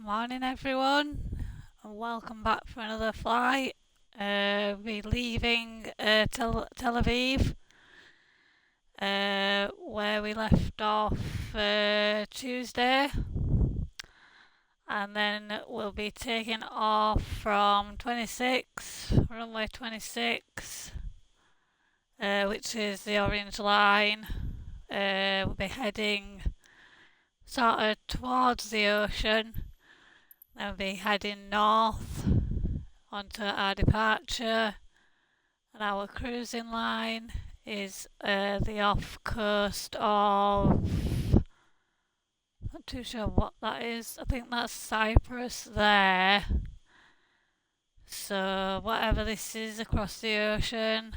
Morning, everyone, and welcome back for another flight. We're leaving Tel Aviv, where we left off Tuesday, and then we'll be taking off from 26, runway 26, which is the orange line. We'll be heading sort of towards the ocean. Then we'll be heading north onto our departure, and our cruising line is the off coast of. Not too sure what that is. I think that's Cyprus there. So whatever this is across the ocean,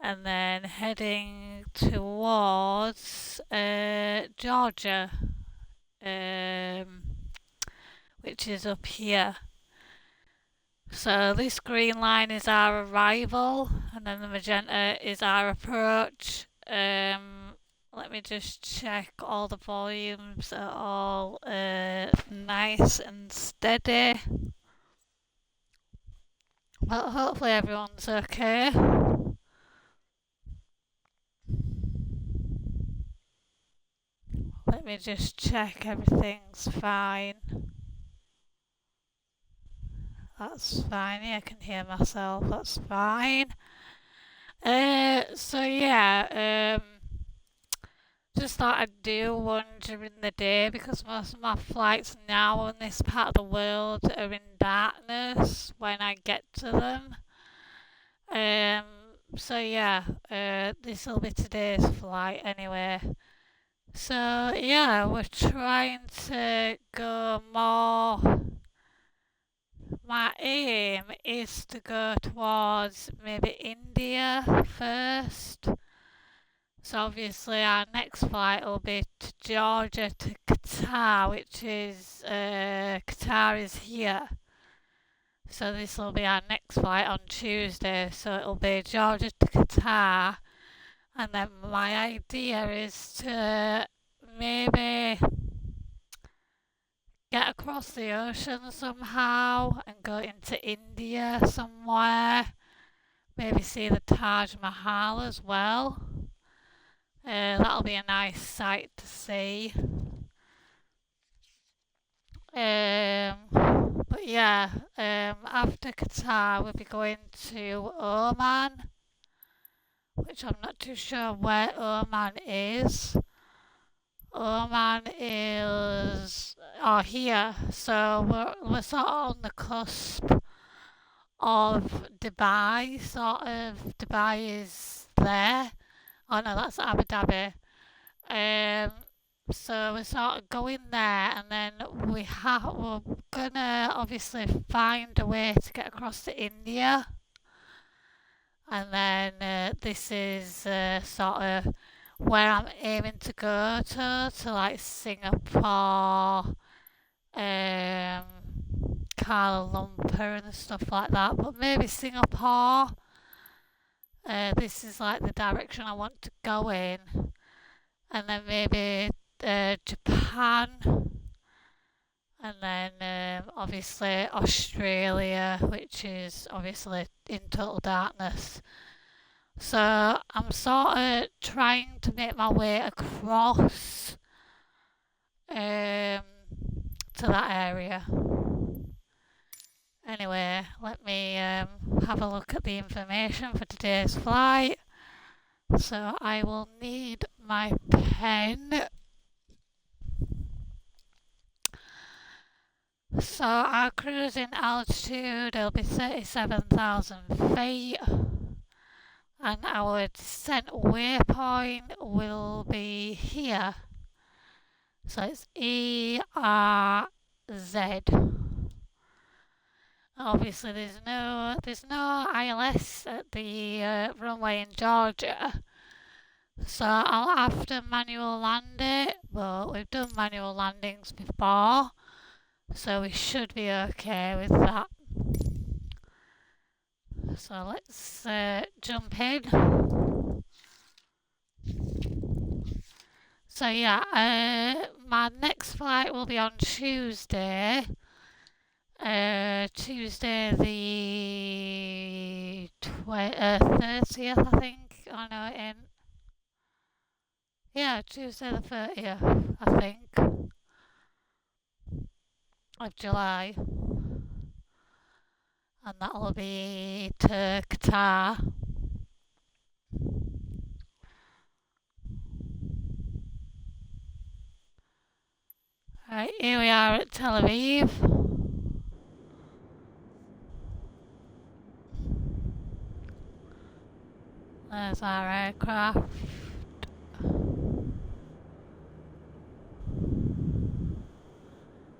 and then heading towards Georgia, which is up here. So this green line is our arrival, and then the magenta is our approach. Let me just check all the volumes are all nice and steady. But hopefully everyone's okay. Let me just check everything's fine. That's fine. Yeah, I can hear myself. That's fine. So yeah, just thought I'd do one during the day because most of my flights now in this part of the world are in darkness when I get to them. So yeah, this will be today's flight anyway. So yeah, we're trying to go more. My aim is to go towards maybe India first. So obviously our next flight will be to Georgia to Qatar, which is Qatar is here. So this will be our next flight on Tuesday. So it'll be Georgia to Qatar, and then my idea is to maybe get across the ocean somehow and go into India somewhere. Maybe see the Taj Mahal as well. That'll be a nice sight to see. But yeah, after Qatar, we'll be going to Oman, which I'm not too sure where Oman is. Oman is here, so we're sort of on the cusp of Dubai. Sort of Dubai is there. Oh no, that's Abu Dhabi. Um, so we're sort of going there, and then we're gonna obviously find a way to get across to India, and then this is sort of where I'm aiming to go to like Singapore, Kuala Lumpur and stuff like that. But maybe Singapore. This is like the direction I want to go in, and then maybe Japan, and then obviously Australia, which is obviously in total darkness. So I'm sort of trying to make my way across to that area. Anyway, let me have a look at the information for today's flight. So I will need my pen. So our cruising altitude will be 37,000 feet, and our descent waypoint will be here. So it's ERZ. Obviously, there's no ILS at the runway in Georgia, so I'll have to manual land it. But we've done manual landings before, so we should be okay with that. So let's jump in. So yeah, my next flight will be on Tuesday. Tuesday the 30th, I think. I know it in. Yeah, Tuesday the 30th, I think, of July. And that'll be to Qatar. Right, here we are at Tel Aviv. There's our aircraft.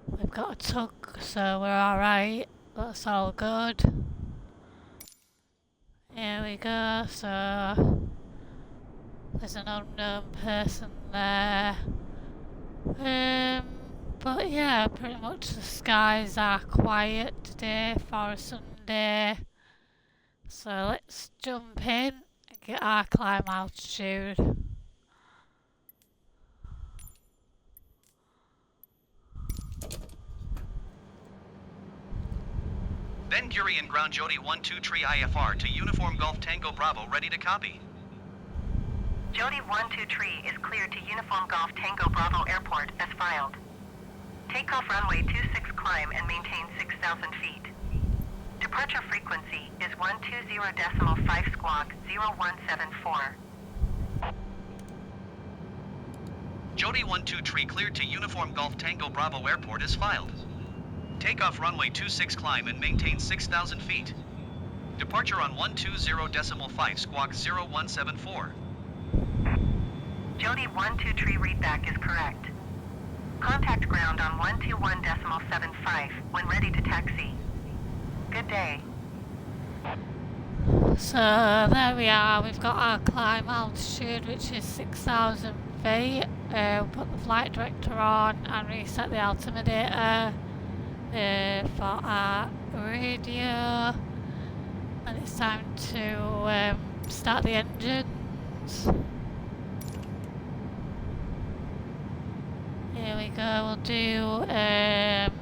We've got a tug, so we're alright. That's all good. Here we go, so there's an unknown person there. But yeah, pretty much the skies are quiet today for a Sunday. So let's jump in and get our climb altitude. Ben Gurion ground Jody 123 IFR to Uniform Golf Tango Bravo, ready to copy. Jody 123 is cleared to Uniform Golf Tango Bravo Airport as filed. Takeoff runway 26 climb and maintain 6,000 feet. Departure frequency is 120.5 squawk 0174. Jody 123 cleared to Uniform Golf Tango Bravo Airport as filed. Takeoff runway 26 climb and maintain 6,000 feet. Departure on 120.5 squawk 0174. Jody 123 readback is correct. Contact ground on 121.75 when ready to taxi. Good day. So there we are, we've got our climb altitude, which is 6,000 feet. Put the flight director on and reset the altimeter for our radio. And it's time to start the engines. Here we go, we'll do that.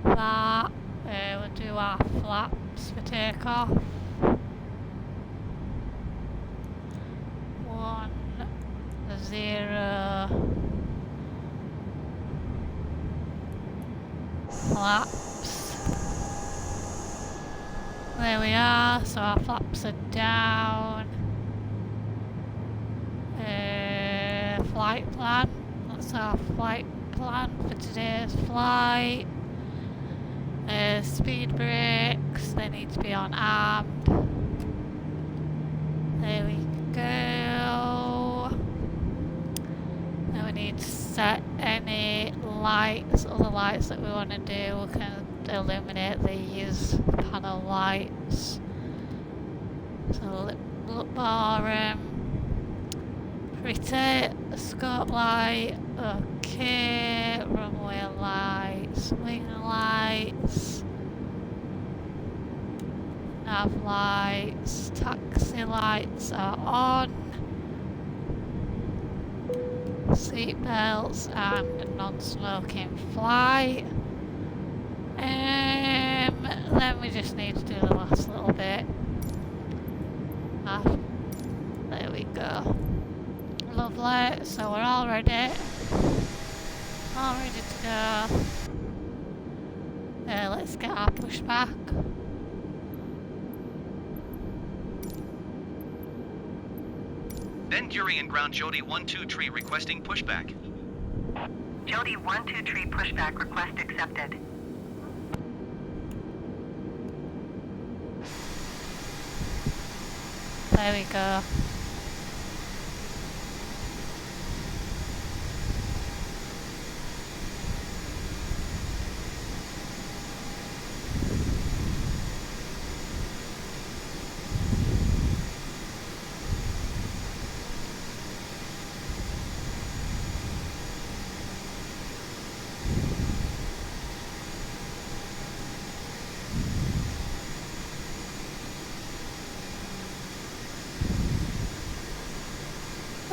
We'll do our flaps for takeoff. 1, 0. Flaps. There we are, so our flaps are down. Flight plan. That's our flight plan for today's flight. Speed brakes, they need to be on armed. There we go. Now we need to set any lights, other lights that we want to do. We can illuminate these panel lights. So look more pretty. Scope light, okay. Runway lights, wing lights, nav lights, taxi lights are on. Seat belts and non-smoking flight. Then we just need to do the last little bit. There we go. Lovely, so we're all ready. All ready to go. Let's get our pushback. Ben Gurion ground Jody 123 requesting pushback. Jody 123 pushback request accepted. There we go.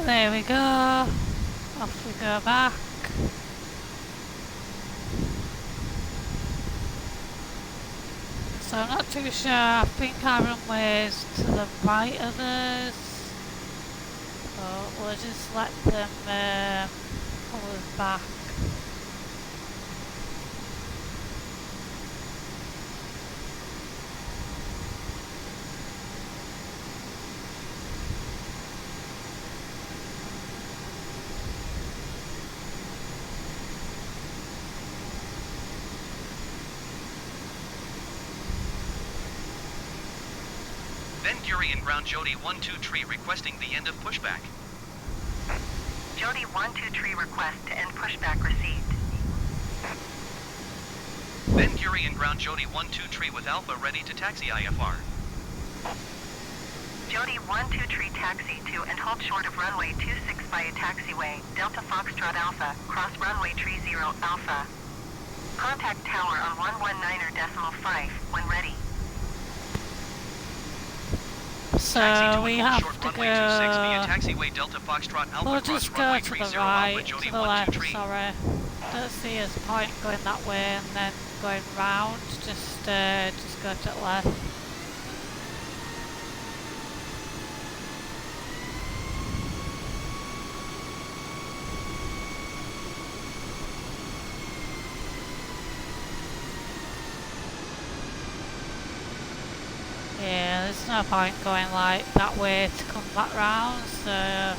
There we go. Off we go back. So I'm not too sure. I think our runway's to the right of us. But we'll just let them pull us back. Ben Gurion ground Jody 123 requesting the end of pushback. Jody 123 request to end pushback received. Ben Gurion ground Jody 123 with Alpha ready to taxi IFR. Jody 123 taxi to and hold short of runway 26 via taxiway, Delta Foxtrot Alpha, cross runway 30 Alpha. Contact tower on 119.5 when ready. So we have short to runway 26 via go. taxiway Delta Foxtrot Alpha We'll cross just go runway to 30 the right, Alpha Jody to the left, 123. sorry. Don't see us point going that way and then going round. Just go to the left. Yeah, there's no point going like that way to come back round, so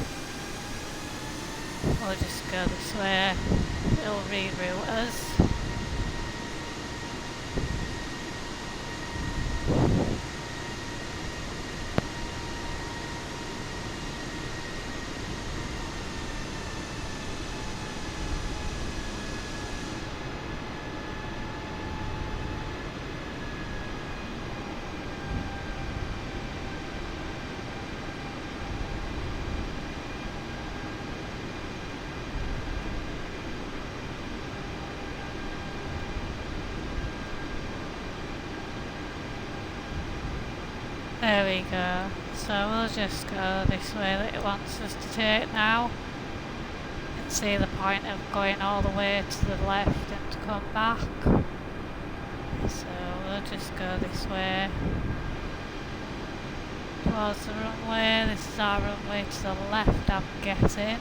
we'll just go this way. It'll reroute us. There we go. So we'll just go this way that it wants us to take now. And see the point of going all the way to the left and to come back. So we'll just go this way. Towards the runway. This is our runway to the left, I'm guessing.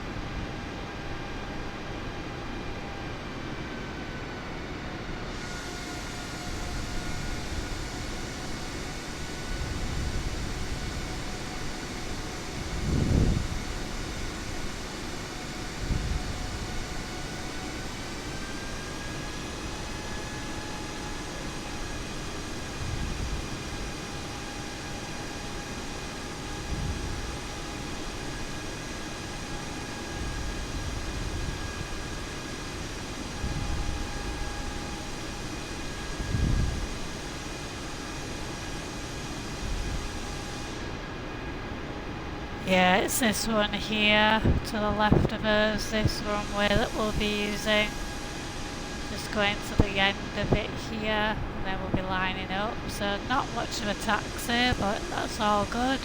Yeah, it's this one here to the left of us, this runway that we'll be using. Just going to the end of it here, and then we'll be lining up. So not much of a taxi, but that's all good.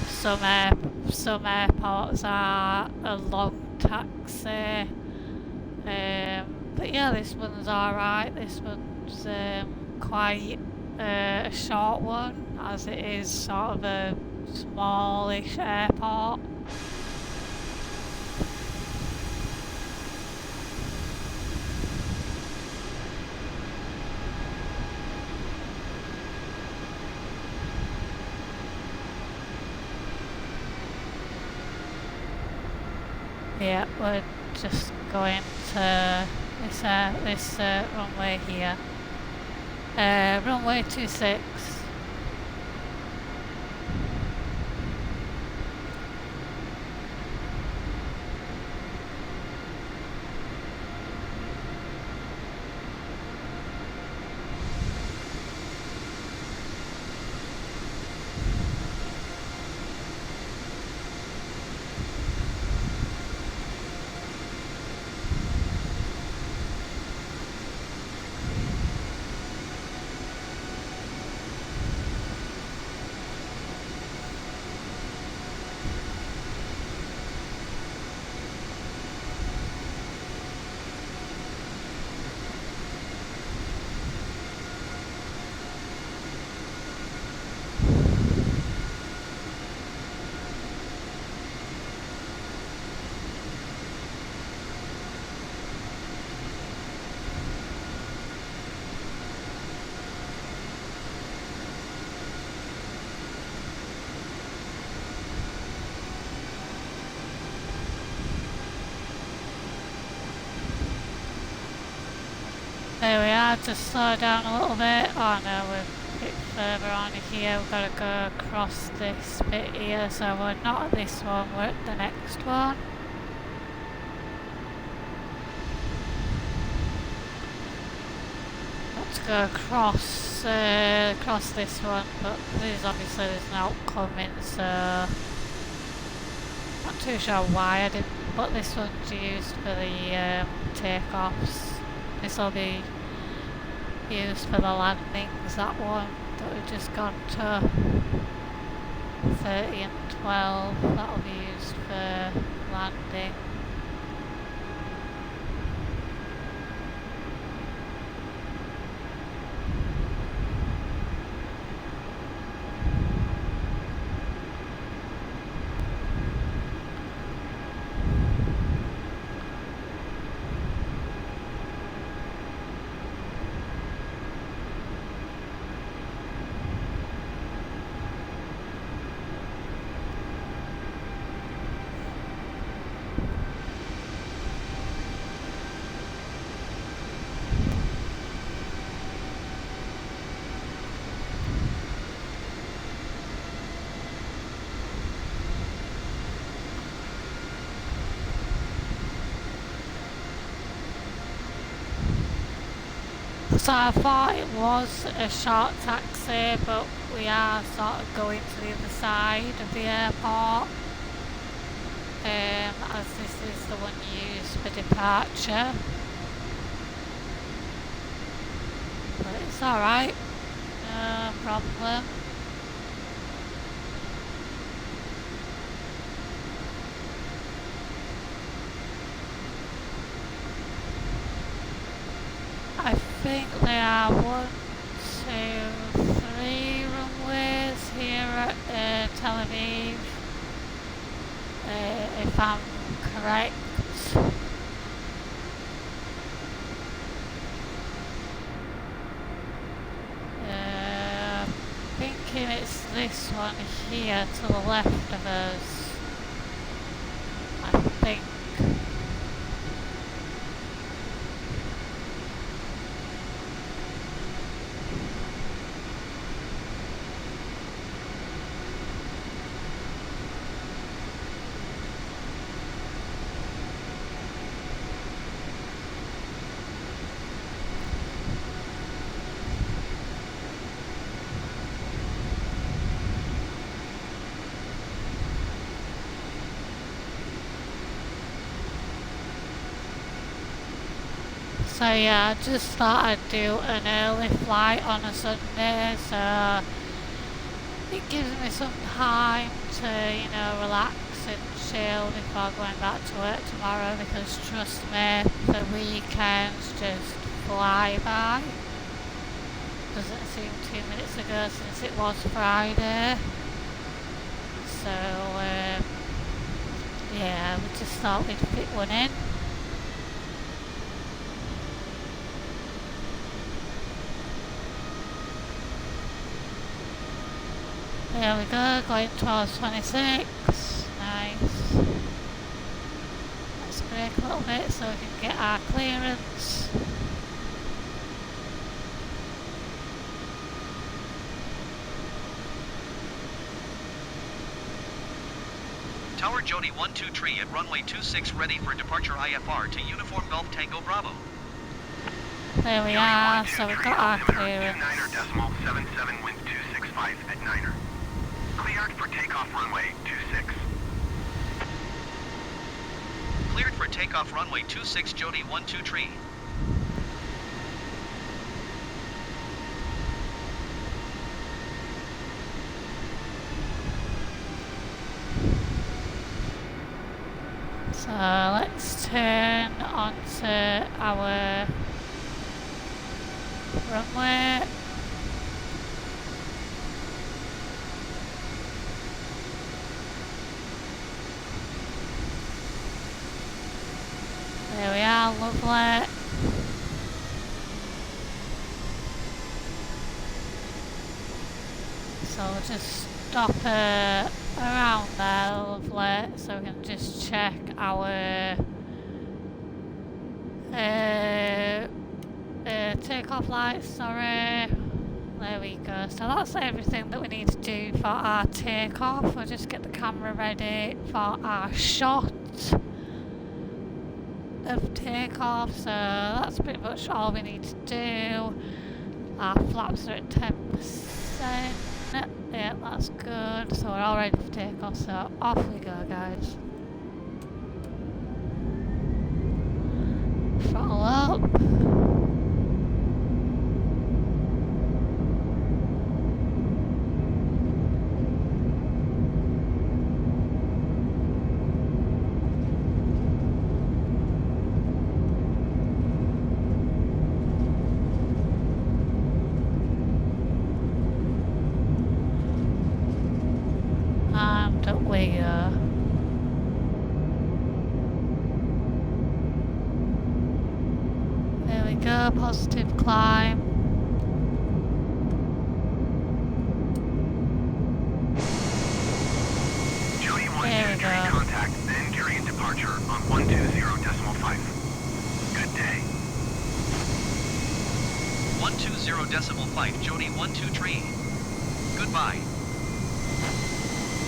Some airports are a long taxi, but yeah, this one's alright. This one's quite a short one, as it is sort of a smallish airport. Yeah, we're just going to this runway here. Runway 26. There we are, just slow down a little bit. Oh no, we're a bit further on here. We've got to go across this bit here, so we're not at this one, we're at the next one. Got to go across this one, but there's an outcoming, so not too sure why I didn't put this one to use for the takeoffs. This will be used for the landings, that one that we've just gone to. 30 and 12, that'll be used for landing. So I thought it was a short taxi, but we are sort of going to the other side of the airport, as this is the one used for departure. But it's alright, no problem. I think there are 1, 2, 3 runways here at Tel Aviv, if I'm correct. Thinking it's this one here to the left of us, I think. So yeah, I just thought I'd do an early flight on a Sunday, so it gives me some time to, relax and chill before going back to work tomorrow, because trust me, the weekends just fly by. Doesn't seem 2 minutes ago since it was Friday. So yeah, we just thought we'd fit one in. There we go, going towards 26, nice. Let's brake a little bit so we can get our clearance. Tower Jody 123 at runway 26 ready for departure IFR to Uniform Golf Tango Bravo. There we are, so we've got our clearance. 29.77 wind 265 at 9er. Cleared for takeoff runway 26. Cleared for takeoff runway 26 Jody 123. So let's turn onto our runway. There we are, lovely. So we'll just stop around there, lovely, so we can just check our takeoff lights, sorry. There we go. So that's everything that we need to do for our takeoff. We'll just get the camera ready for our shot of takeoff. So that's pretty much all we need to do. Our flaps are at 10%. Yeah, that's good. So we're all ready for takeoff. So off we go, guys. Throttle up. And up we go. There we go, positive climb. Jody There we 123 go. contact, then Gurion departure on 120.5. Good day. 120.5 Jody 123. Goodbye.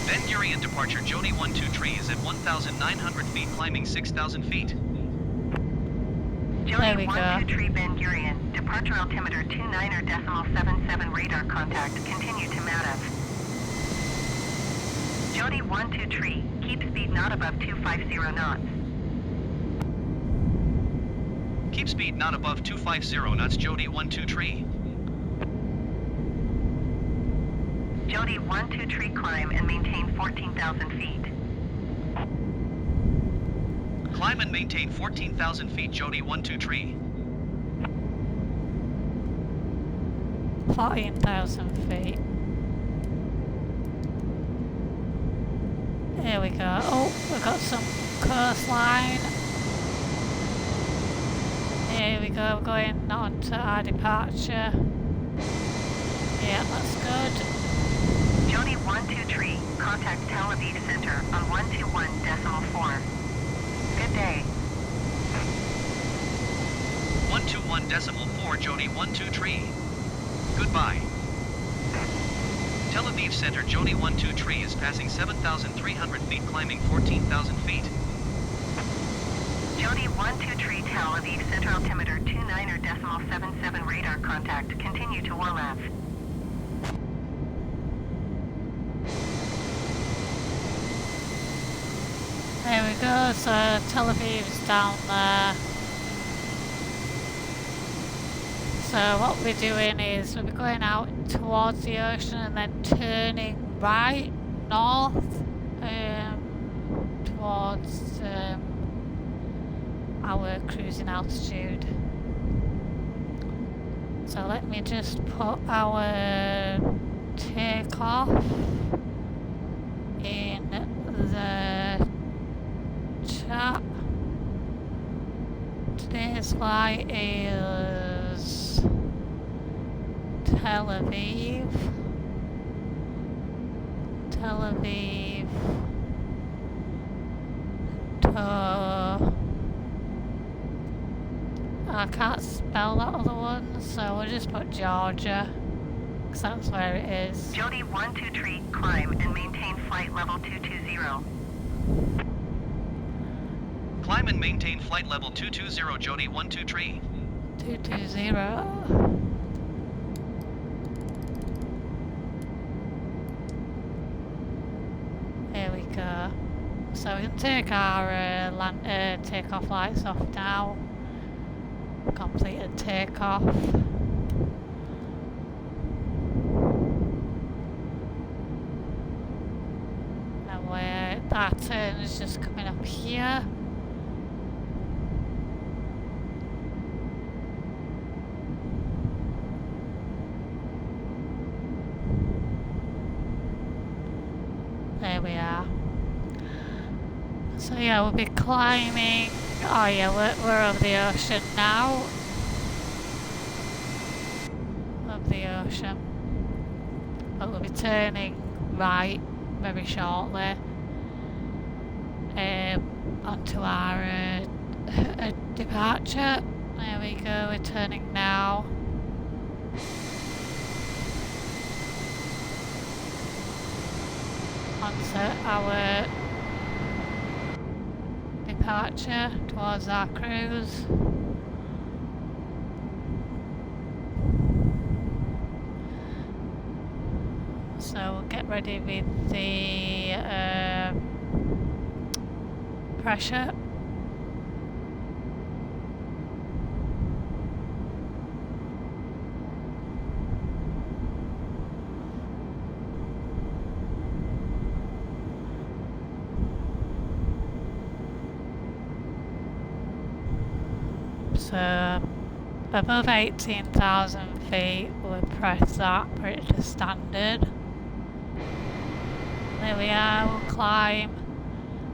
Ben Gurion departure Jody 123 is at 1,900 feet climbing 6,000 feet. There Jody we go. 123 Ben Gurion, departure altimeter 29er.77 radar contact, continue to Madav. Jody 123, keep speed not above 250 knots. Keep speed not above 250 knots Jody 123. Jody 123 climb and maintain 14,000 feet. Climb and maintain 14,000 feet Jody 123. 14,000 feet. There we go. Oh, we've got some coastline. Here we go, we're going on to our departure. Yeah, that's good. Jody 123, contact Tel Aviv Center on 121.4. Good day. 121.4 Jody 123. Goodbye. Tel Aviv Center Jody 123 is passing 7,300 feet climbing 14,000 feet. Jody 123 Tel Aviv Center altimeter 29er.77 radar contact, continue to Orlav. There we go, so Tel Aviv's down there. So what we're doing is we'll be going out towards the ocean and then turning right north towards our cruising altitude. So let me just put our takeoff in the chat. Today's flight is Tel Aviv. Tel Aviv to... I can't spell that other one, so we'll just put Georgia, because that's where it is. Jody 123 climb and maintain flight level 220. Climb and maintain flight level 220 Jody 123. 220. There we go. So we can take our takeoff lights off now. Completed takeoff. And that turn is just coming up here. There we are. So yeah, we'll be climbing. Oh yeah, we're over the ocean now. Over the ocean. But we'll be turning right very shortly onto our departure. There we go, we're turning now. onto our departure towards our cruise. So we'll get ready with the pressure. So above 18,000 feet, we'll press that, put it to standard. There we are, we'll climb.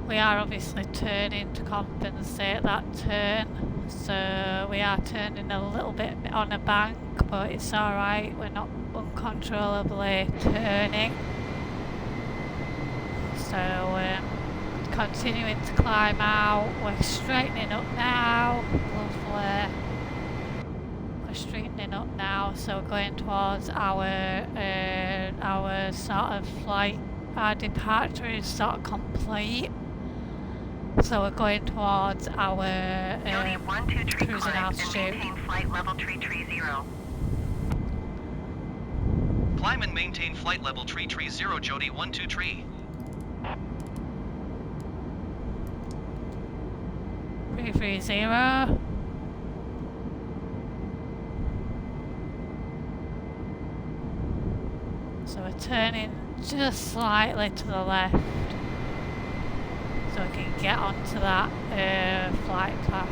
We are obviously turning to compensate that turn. So we are turning a little bit on a bank, but it's alright, we're not uncontrollably turning. So continuing to climb out, we're straightening up now, lovely. We're straightening up now, so we're going towards our sort of flight. Our departure is sort of complete, so we're going towards our cruising altitude. And maintain flight level 330. Climb and maintain flight level 330, Jody 123. 330. So we're turning just slightly to the left so we can get onto that flight path.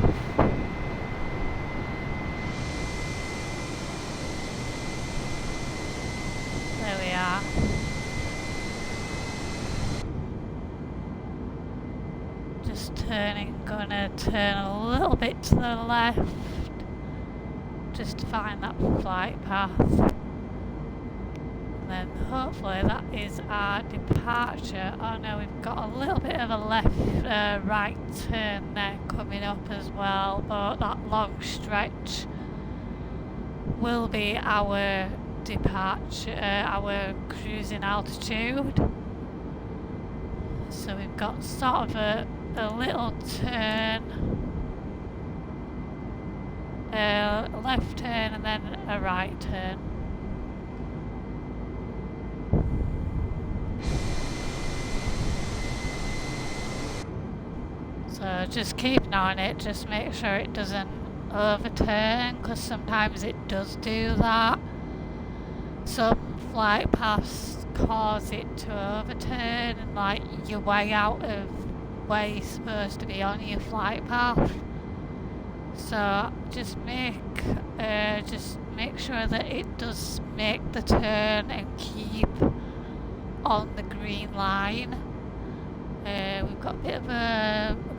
There we are. Just turning, gonna turn a little bit to the left just to find that flight path. And then hopefully that is our departure. Oh no, we've got a little bit of a right turn there coming up as well, but that long stretch will be our departure, our cruising altitude. So we've got sort of a little turn, a left turn and then a right turn. So just keep an eye on it, just make sure it doesn't overturn, because sometimes it does do that. Some flight paths cause it to overturn and like you're way out of where you're supposed to be on your flight path. So just make sure that it does make the turn and keep on the green line. We've got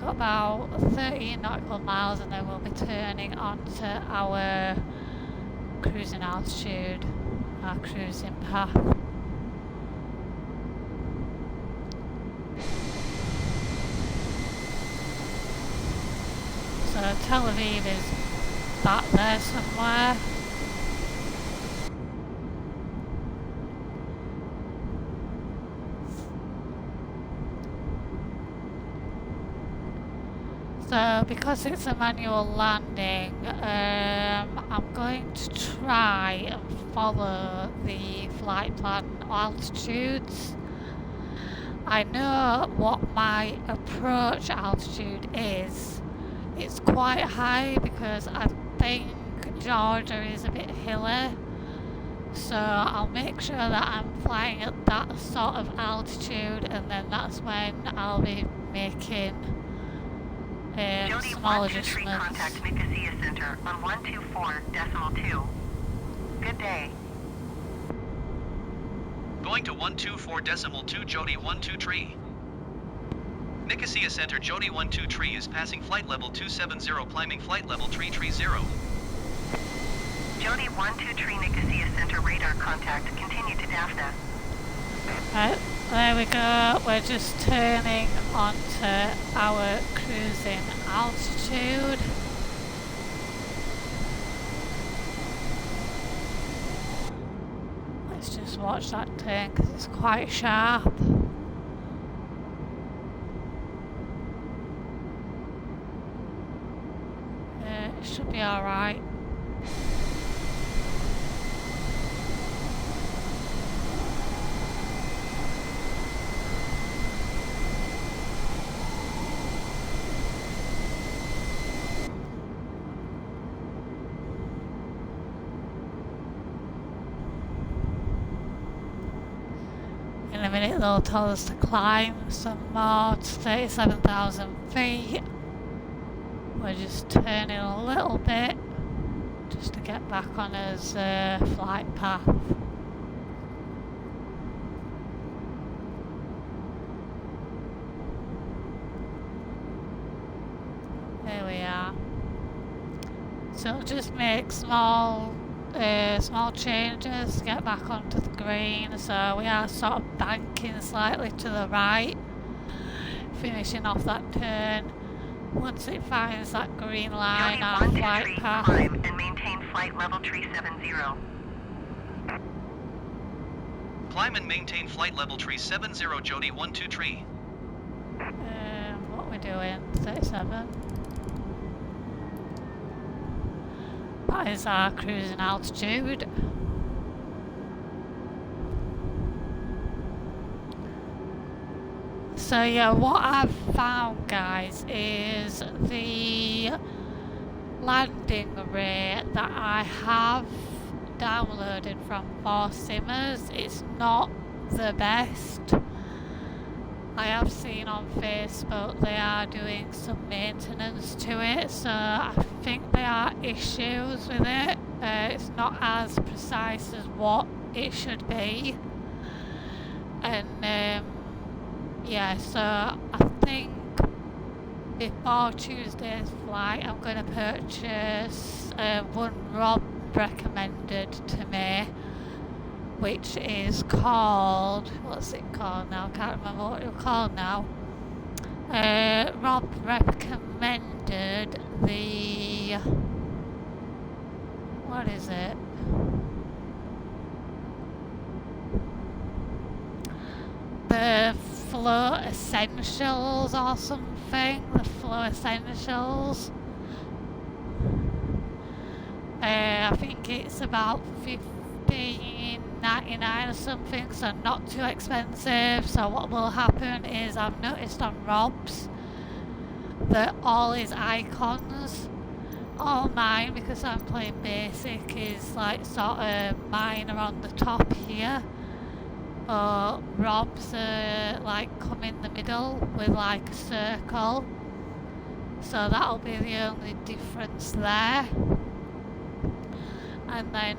about 13 nautical miles and then we'll be turning onto our cruising altitude, our cruising path. So Tel Aviv is back there somewhere. So because it's a manual landing, I'm going to try and follow the flight plan altitudes. I know what my approach altitude is. It's quite high because I think Georgia is a bit hilly. So I'll make sure that I'm flying at that sort of altitude, and then that's when I'll be making Jody small 123, adjustments. contact Nicosia Center on 124.2. Good day. Going to 124.2, Jody 123. Nicosia Center, Jody 123 is passing flight level 270, climbing flight level 330. Jody 123, Nicosia Center radar contact. Continue to Daphne. Right, there we go. We're just turning onto our cruising altitude. Let's just watch that turn because it's quite sharp. be alright. In a minute they'll tell us to climb some more to 37,000 feet. We're just turning a little bit just to get back on his flight path. There we are. So it'll just make small changes to get back onto the green. So we are sort of banking slightly to the right, finishing off that turn. Once it finds that green line, our flight path. Climb and maintain flight level tree 70. Climb and maintain flight level tree 70, Jody 12 tree. What are we doing? 37. That is our cruising altitude. So yeah, what I've found, guys, is the landing rate that I have downloaded from ForSimmers, it's not the best. I have seen on Facebook they are doing some maintenance to it, so I think there are issues with it. It's not as precise as what it should be, and yeah, so I think before Tuesday's flight I'm going to purchase one Rob recommended to me, which is called, what's it called now? I can't remember what it's called now. Rob recommended the, what is it? The Flow Essentials or something. The Flow Essentials. I think it's about $15.99 or something, so not too expensive. So what will happen is, I've noticed on Rob's that all his icons, all mine, because I'm playing basic, is like sort of mine are on the top here. Rob's like come in the middle with like a circle, so that'll be the only difference there. And then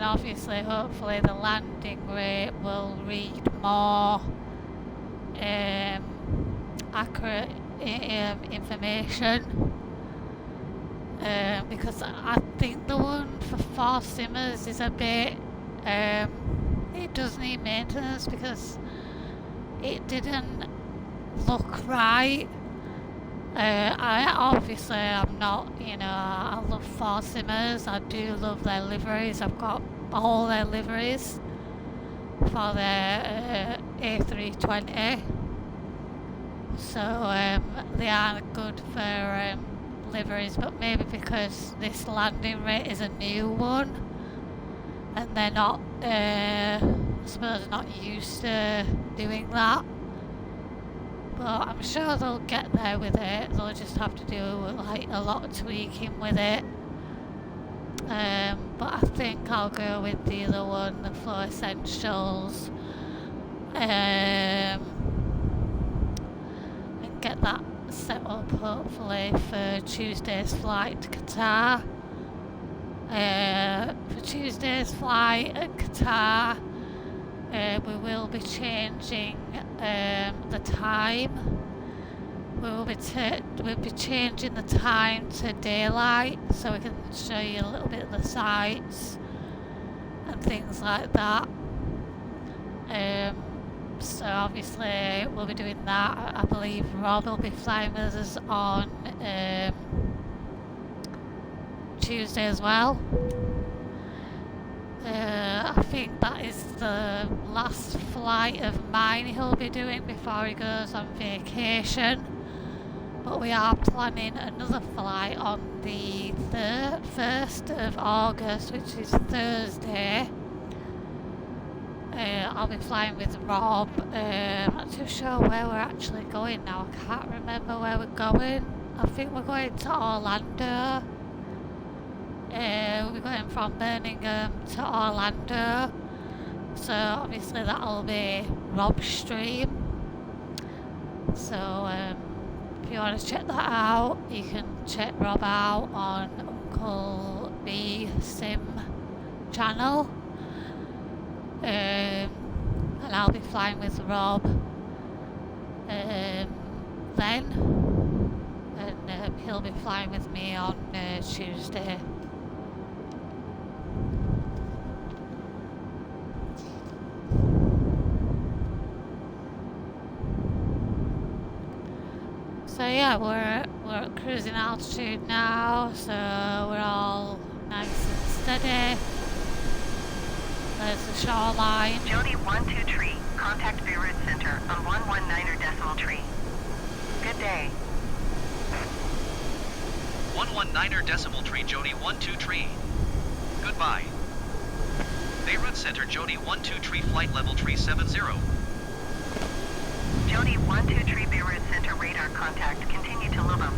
obviously hopefully the landing rate will read more accurate information, because I think the one for ForSimmers is a bit it does need maintenance because it didn't look right. I'm not, I love ForSimmers, I do love their liveries, I've got all their liveries for their A320, so they are good for liveries, but maybe because this landing rate is a new one and they're not, I suppose, not used to doing that. But I'm sure they'll get there with it. They'll just have to do like a lot of tweaking with it. But I think I'll go with the other one, the Flow Essentials, and get that set up hopefully for Tuesday's flight to Qatar. For Tuesday's flight at Qatar, we will be changing the time. We'll be changing the time to daylight, so we can show you a little bit of the sights and things like that. So obviously we'll be doing that. I believe Rob will be flying with us on Tuesday as well. I think that is the last flight of mine he'll be doing before he goes on vacation. but we are planning another flight on the 1st of August, which is Thursday. I'll be flying with Rob. I'm not too sure where we're actually going now. I can't remember where we're going. I think we're going to Orlando. We're going from Birmingham to Orlando. So obviously that'll be Rob's stream. So if you want to check that out, you can check Rob out on Uncle B Sim channel. And I'll be flying with Rob then, and he'll be flying with me on Tuesday. So yeah, we're at cruising altitude now, so we're all nice and steady. There's the shoreline. Jody 123, contact Beirut Center on 119er decimal tree. Good day. 119er decimal tree, Jody 123. Goodbye. Beirut Center, Jody 123, flight level tree 70. Jody 123 Beirut Center radar contact. Continue to Lubum.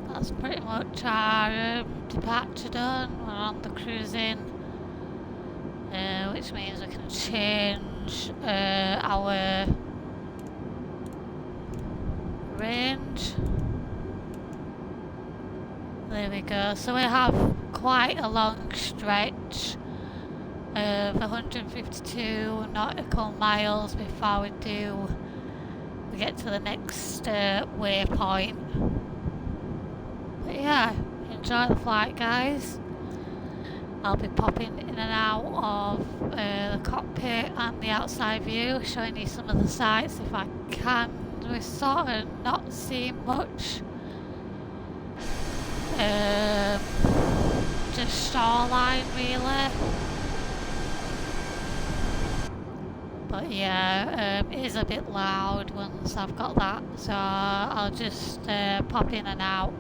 That's pretty much our departure done. We're on the cruising, which means we can change our range. There we go. So we have quite a long stretch of 152 nautical miles before we get to the next waypoint. But yeah, enjoy the flight, guys. I'll be popping in and out of the cockpit and the outside view, showing you some of the sights if I can. We're sort of not seeing much. Just shoreline really. But yeah, it is a bit loud once I've got that, so I'll just pop in and out.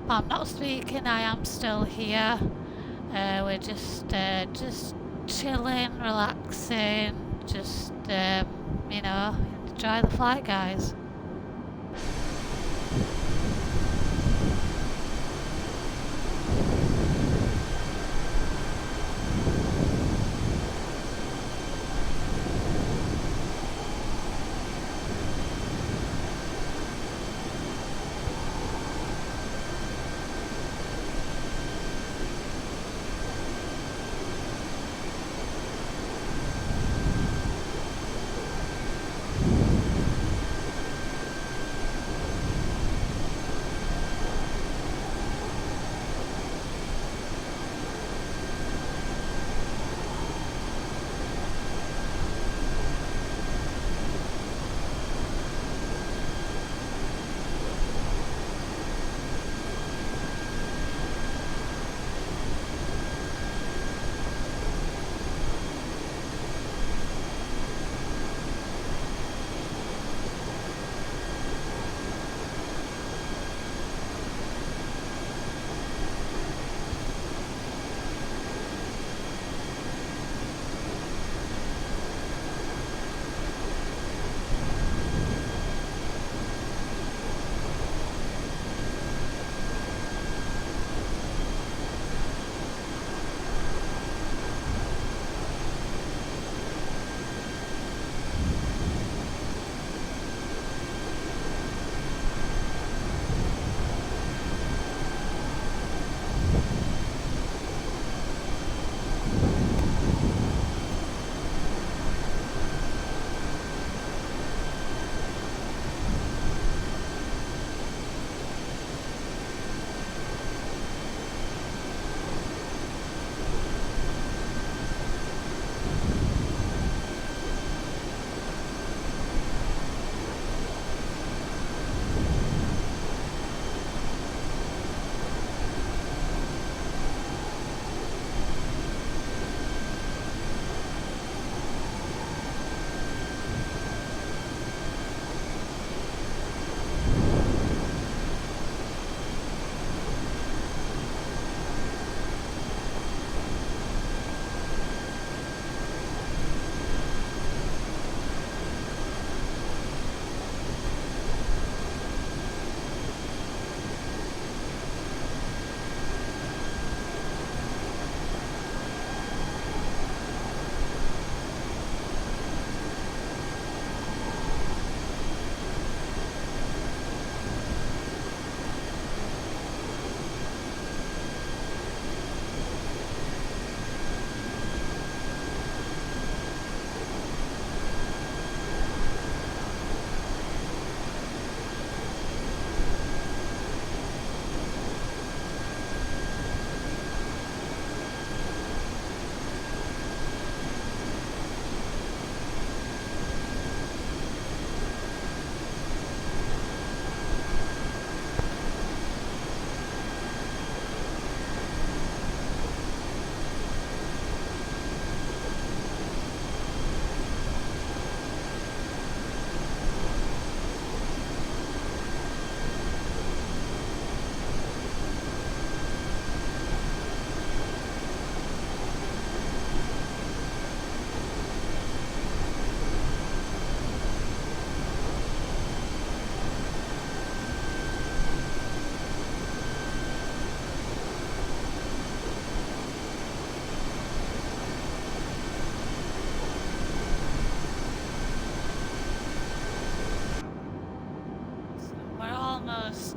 I'm not speaking, I am still here. We're just chilling, relaxing, just enjoy the flight, guys.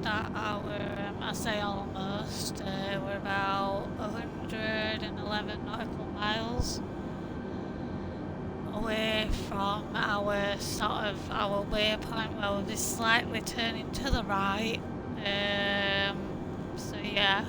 at our, I say almost, we're about 111 nautical miles away from our sort of our waypoint where we'll be slightly turning to the right. So yeah.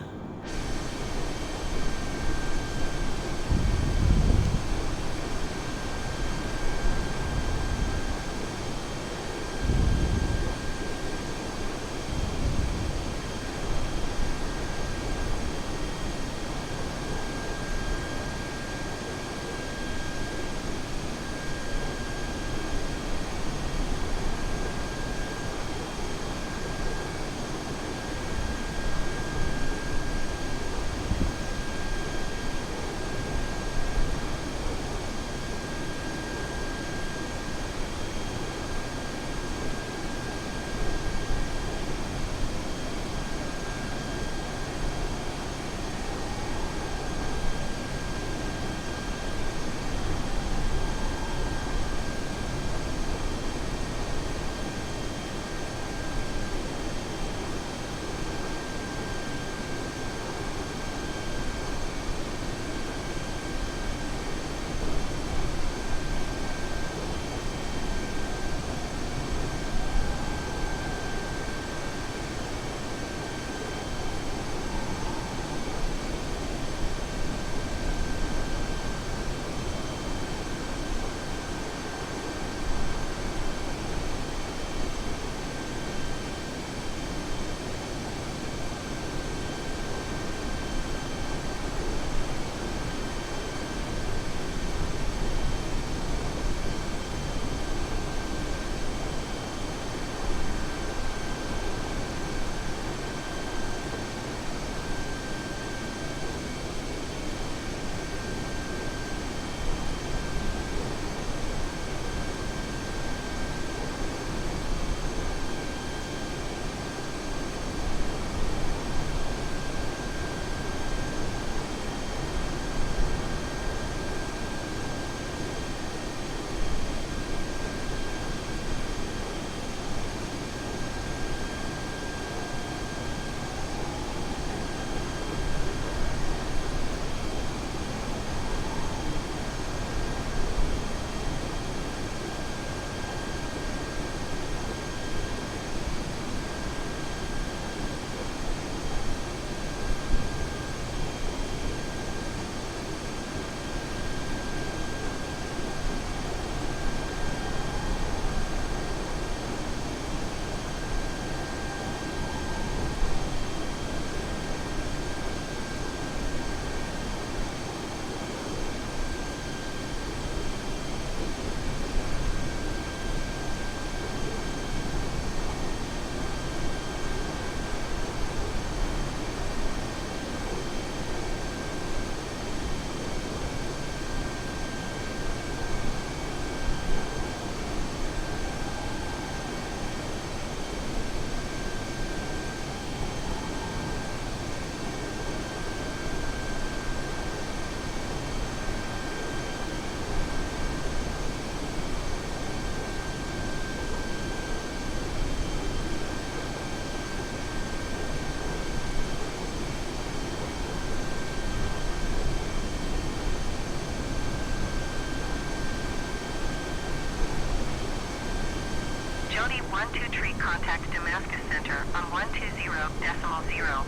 Jody 123 contact Damascus Center on 120.0.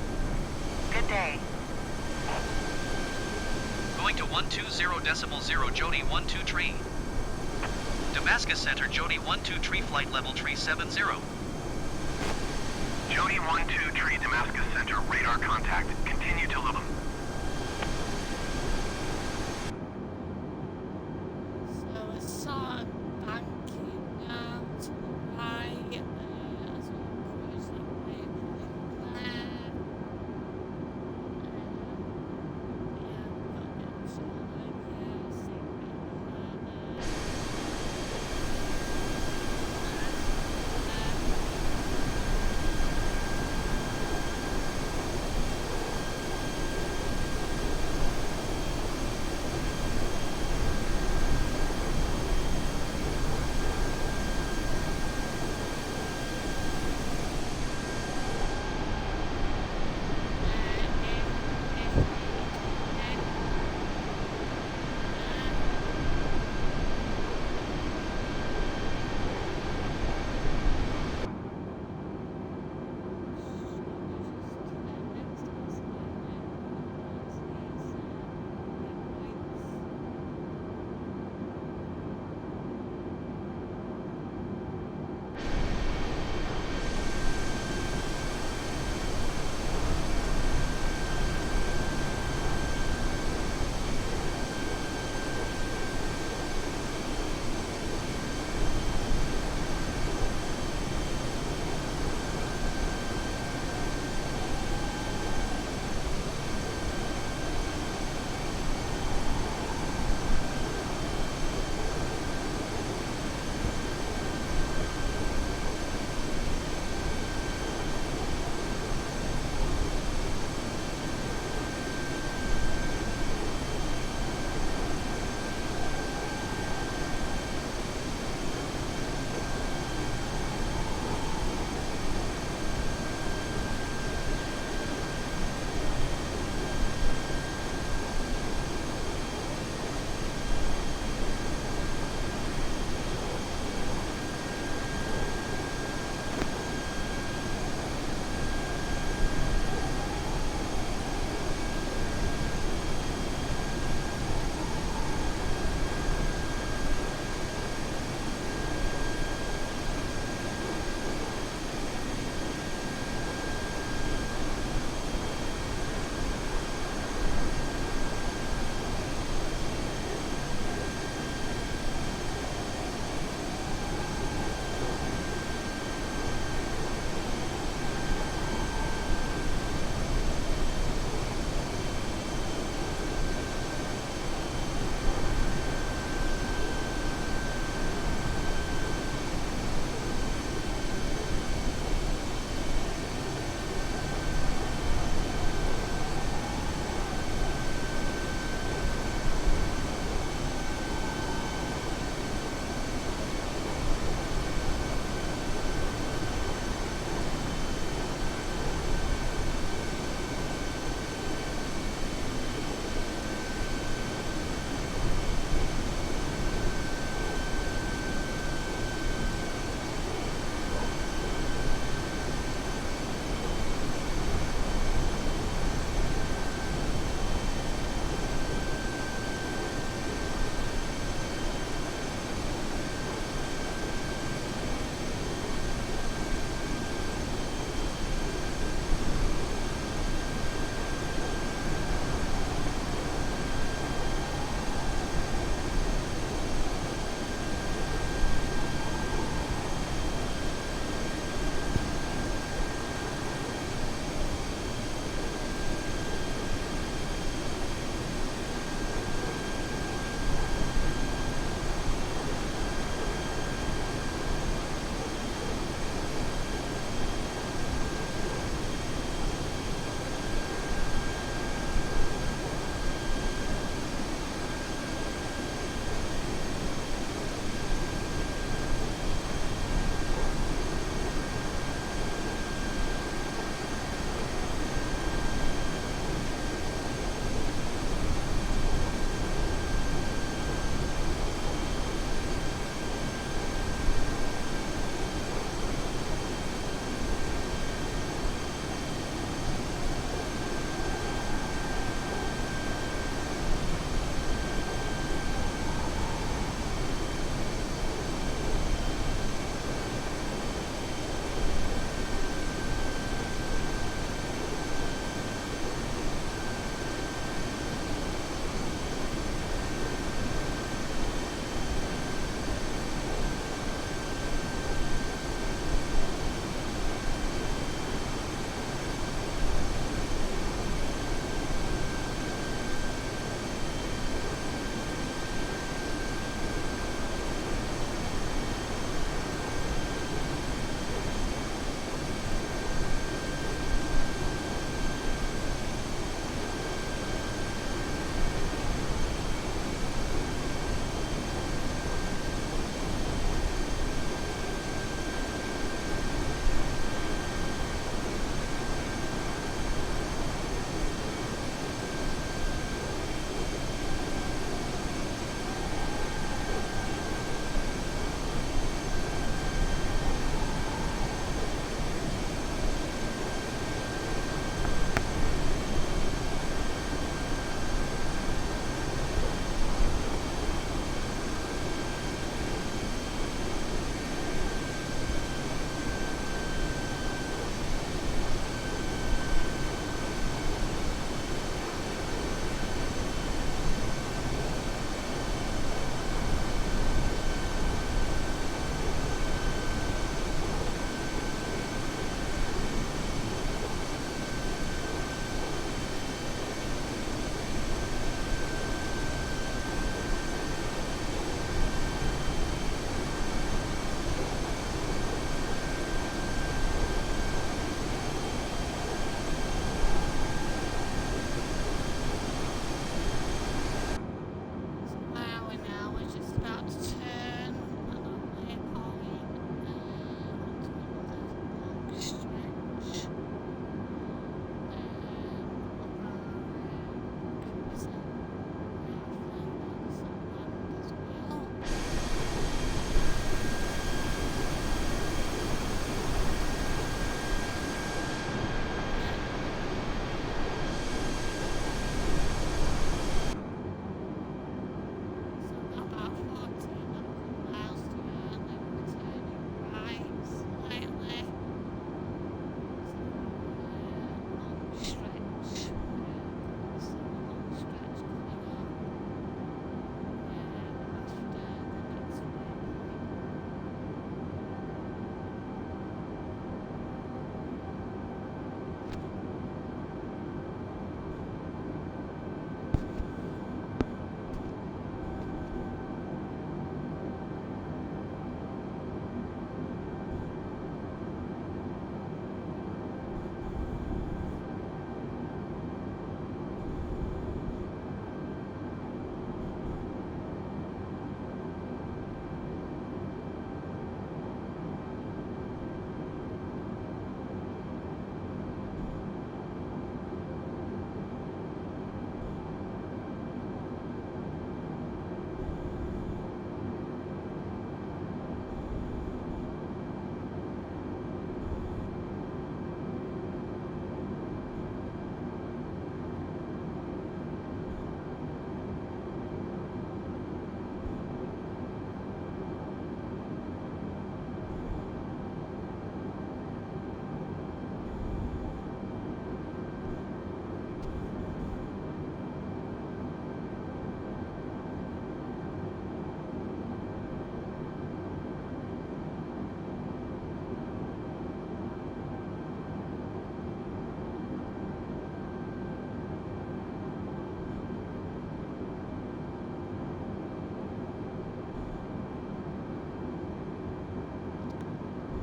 Good day. Going to 120.0 Jody 123. Damascus Center Jody 123 flight level 370. Jody 123 Damascus Center, radar contact. Continue to Lubum. So we're sort of banking out to the right as we cruise that way there. Yeah, we've got a bit of shoreline here, see a bit further.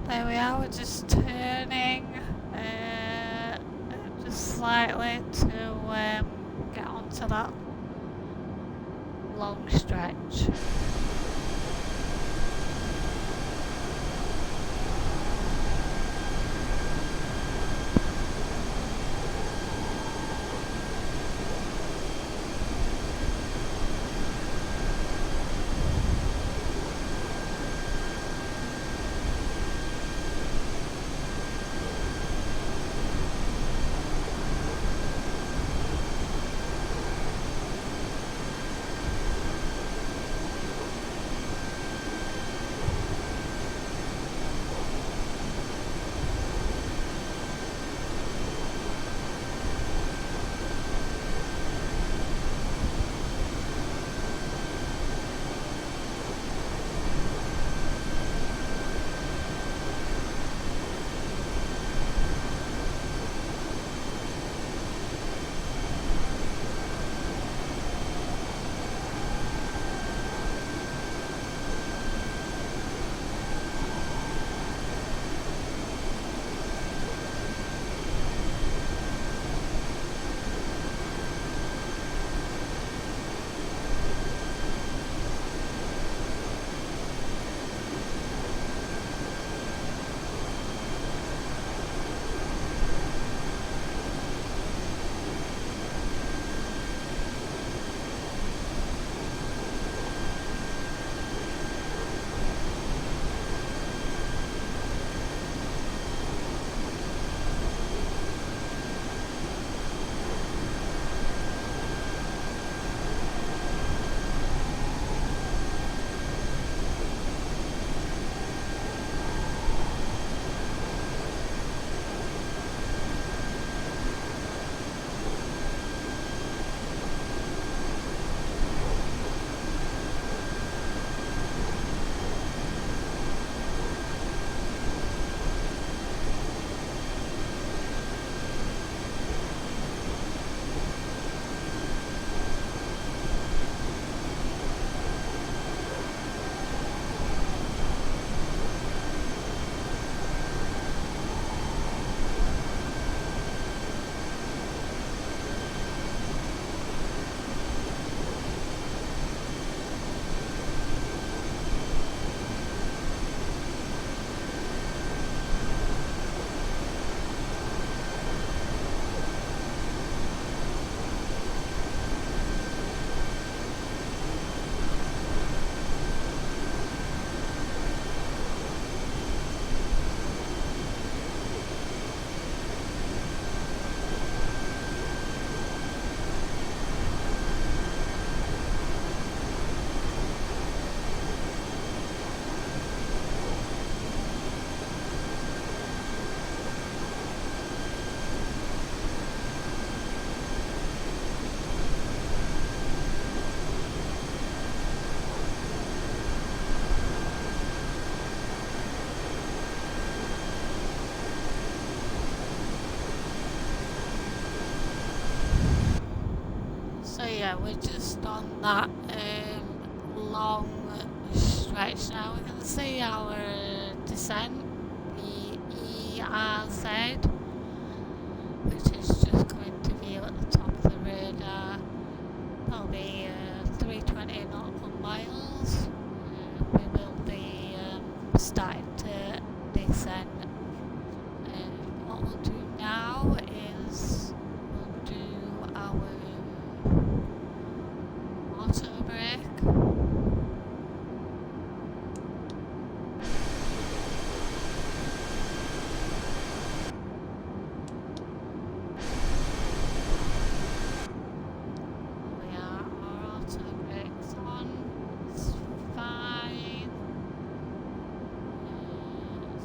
There we are, we're just turning just slightly to get onto that long stretch. So yeah, we're just on that long stretch now. We can see our descent, the ERZ, which is just coming to view at the top of the radar. That'll be 320 nautical miles. We will be starting to descend. What we'll do now is we'll do our auto brake. We are, our auto brakes on. It's fine.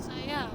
So yeah,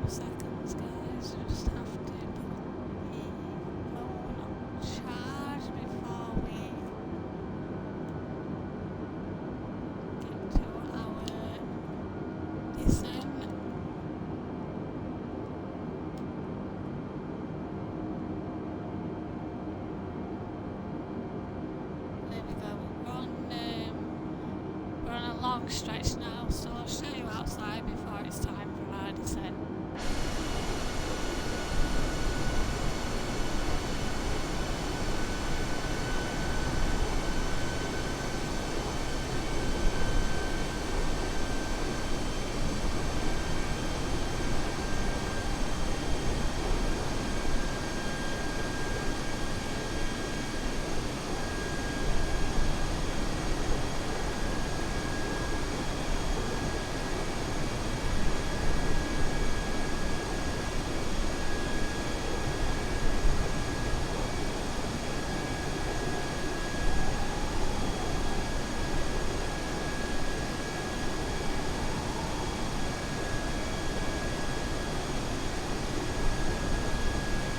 seconds, guys. You just have to be phone on charge before we get to our descent. There we go. We're on a long stretch now, so I'll show you outside before it's time for our descent.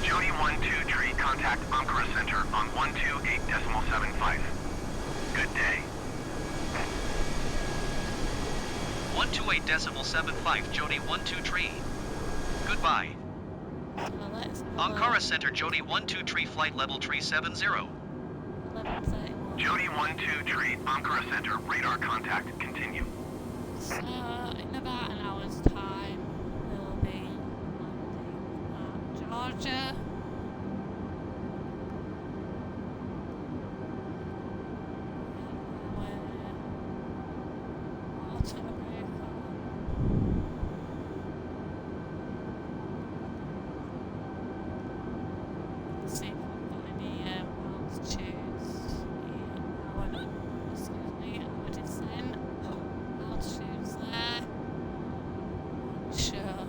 Jody 1-2 tree, contact Ankara Center on 128.75. Good day. 128.75 Jody 1-2 tree. Goodbye. So let's go Ankara Center Jody 1-2 tree flight level tree 70. 11:31. Jody 1-2 tree, Ankara Center, radar contact, continue. So in about an hour's time we'll be landing at Georgia. See if we've got any altitudes. Our descent. Altitudes there. Sure.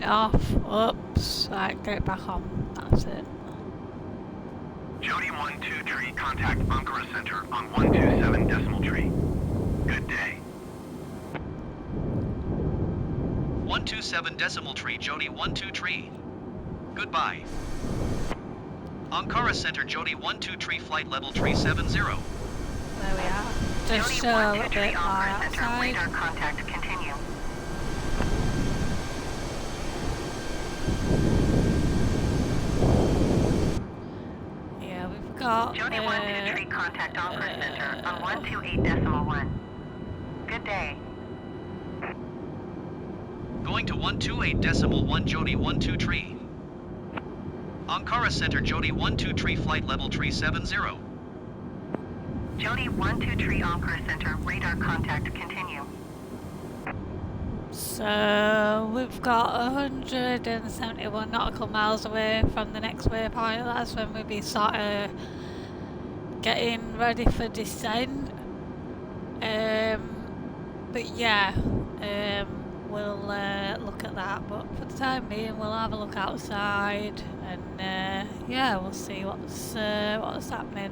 it off. Oops, right, get it back on. That's it. Jody 1-2 tree, contact Ankara Center on 127 decimal tree. Good day. 127 decimal tree, Jody 12 tree. Goodbye. Ankara Center, Jody 12 tree, flight level tree 70. There we are. Just Jody show a 1-2 little tree, bit more Ankara Center, outside. radar contact, continue. Yeah, we've got Jody 1-2 tree, contact Ankara Center on 128.1. Good day. Going to 128.1, Jody 12 tree. Ankara Center, Jody 12 tree, flight level tree 70. Jody 1-2 tree, Ankara Center, radar contact, continue. So we've got 171 nautical miles away from the next waypoint. That's when we'll be sort of getting ready for descent. But yeah, we'll look at that. But for the time being, we'll have a look outside, and yeah, we'll see what's happening.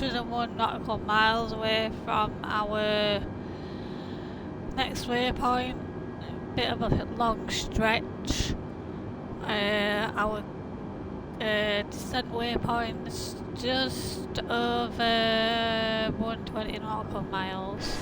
101 nautical miles away from our next waypoint. Bit of a long stretch. Our descent waypoint's just over 120 nautical miles.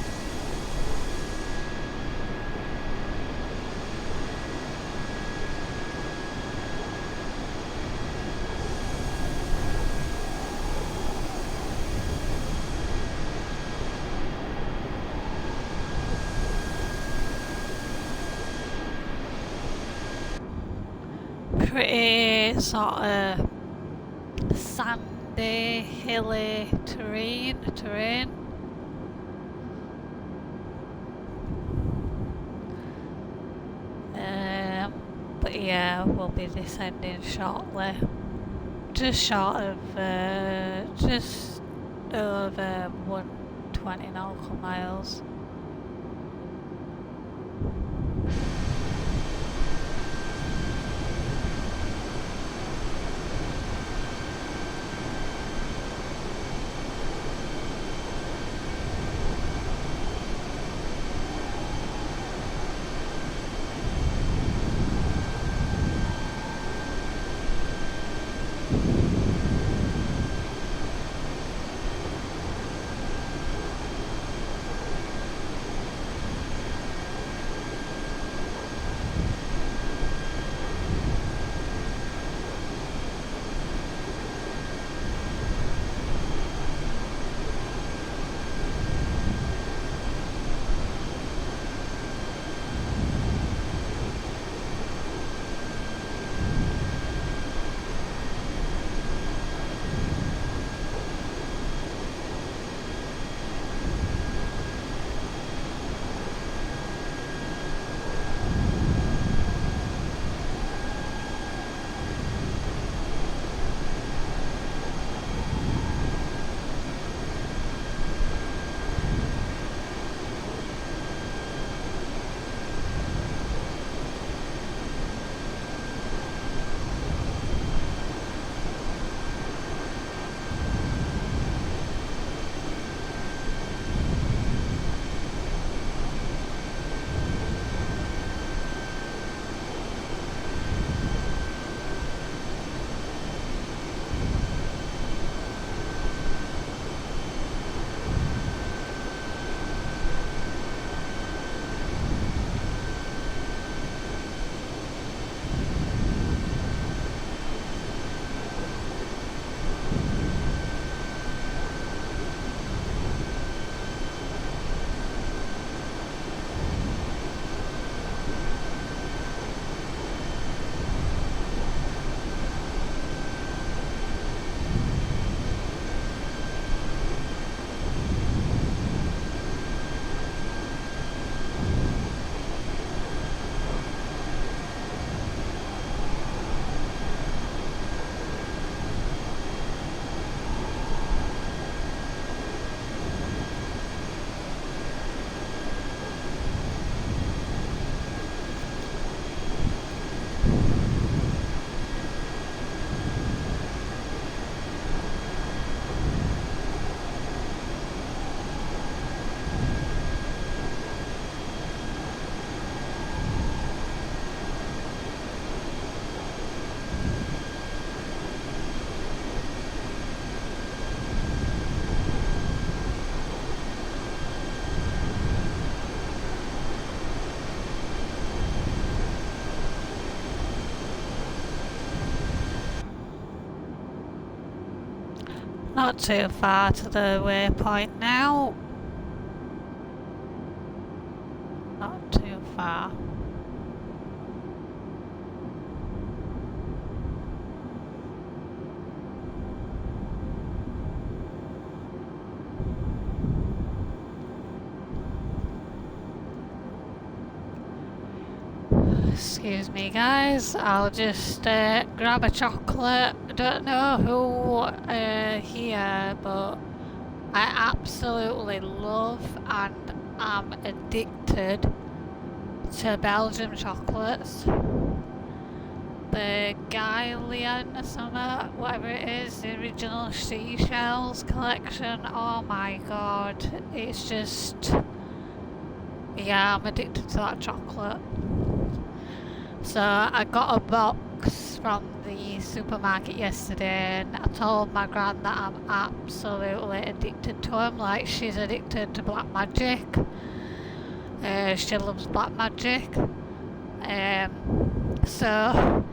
Pretty sort of sandy, hilly terrain. But yeah, we'll be descending shortly. Just short of, just over 120 nautical miles. Not too far to the waypoint now. Not too far. Excuse me guys, I'll just grab a chocolate. I don't know who here, but I absolutely love and am addicted to Belgian chocolates. the Guylian or something, whatever it is, the original seashells collection. Oh my god, it's just, yeah, I'm addicted to that chocolate. So I got a box from the supermarket yesterday and I told my gran that I'm absolutely addicted to them, like she's addicted to black magic. She loves black magic. So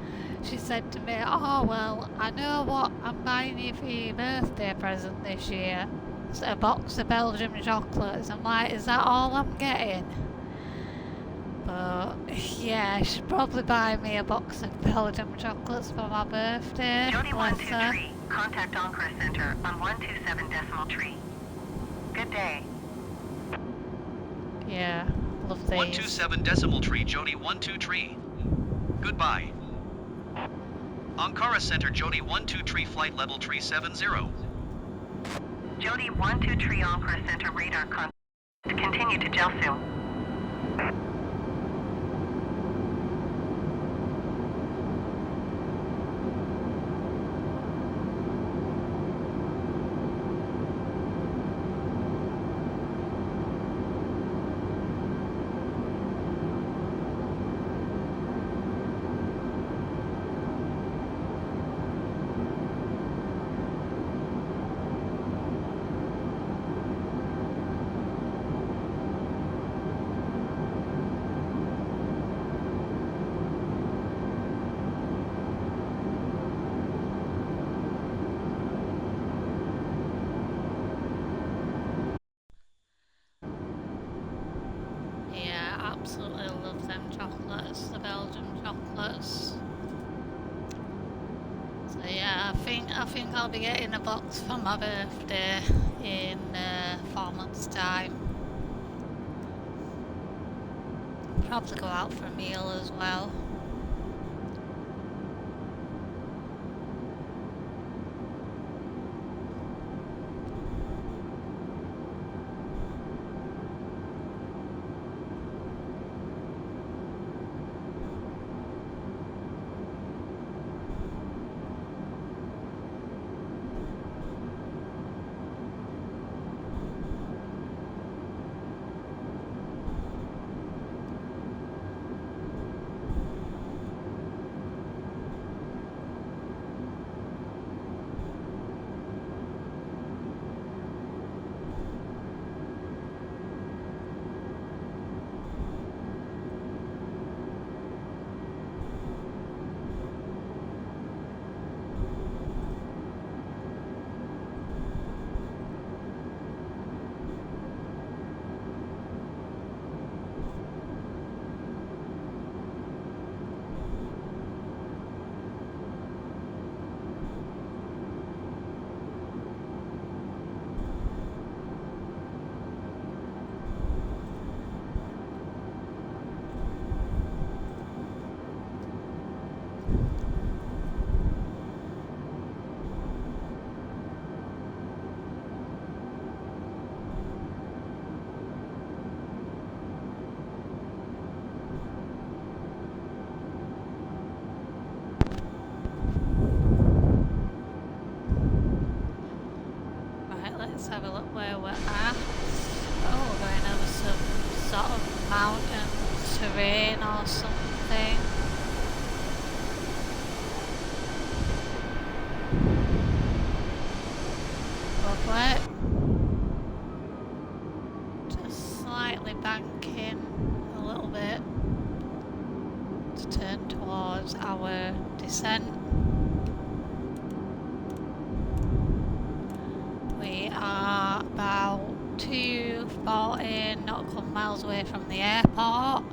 she said to me, oh well, I know what I'm buying you for your birthday present this year. It's a box of Belgian chocolates. I'm like, is that all I'm getting? But yeah, she'd probably buy me a box of Belgian chocolates for my birthday. Jody Bless her. 123, contact Ankara Center on 127 decimal tree. Good day. Yeah, love these. 127 decimal tree, Jody 123. Goodbye. Ankara Center, Jody 123, flight level tree 70. Jody 123, Ankara Center, radar contact. Continue to Jelsu. Yeah, absolutely love them chocolates, the Belgian chocolates. So yeah, I think I'll be getting a box for my birthday in 4 months' time. Probably go out for a meal as well. Let's have a look where we're at. Oh, we're going over some sort of mountain terrain or something. Lovely. Just slightly banking a little bit to turn towards our descent. We are about 240 nautical miles away from the airport.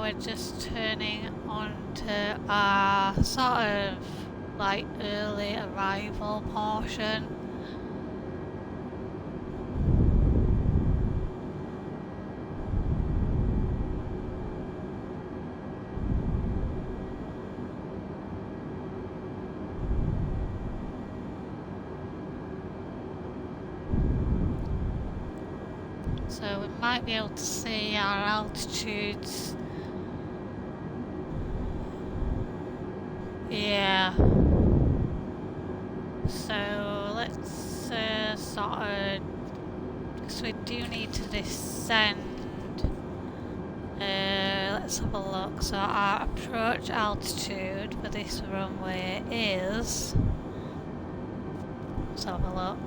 we're just turning onto our sort of like early arrival portion. So we might be able to see our altitudes. Yeah. So let's sort of, because we do need to descend. Let's have a look. So our approach altitude for this runway is, let's have a look.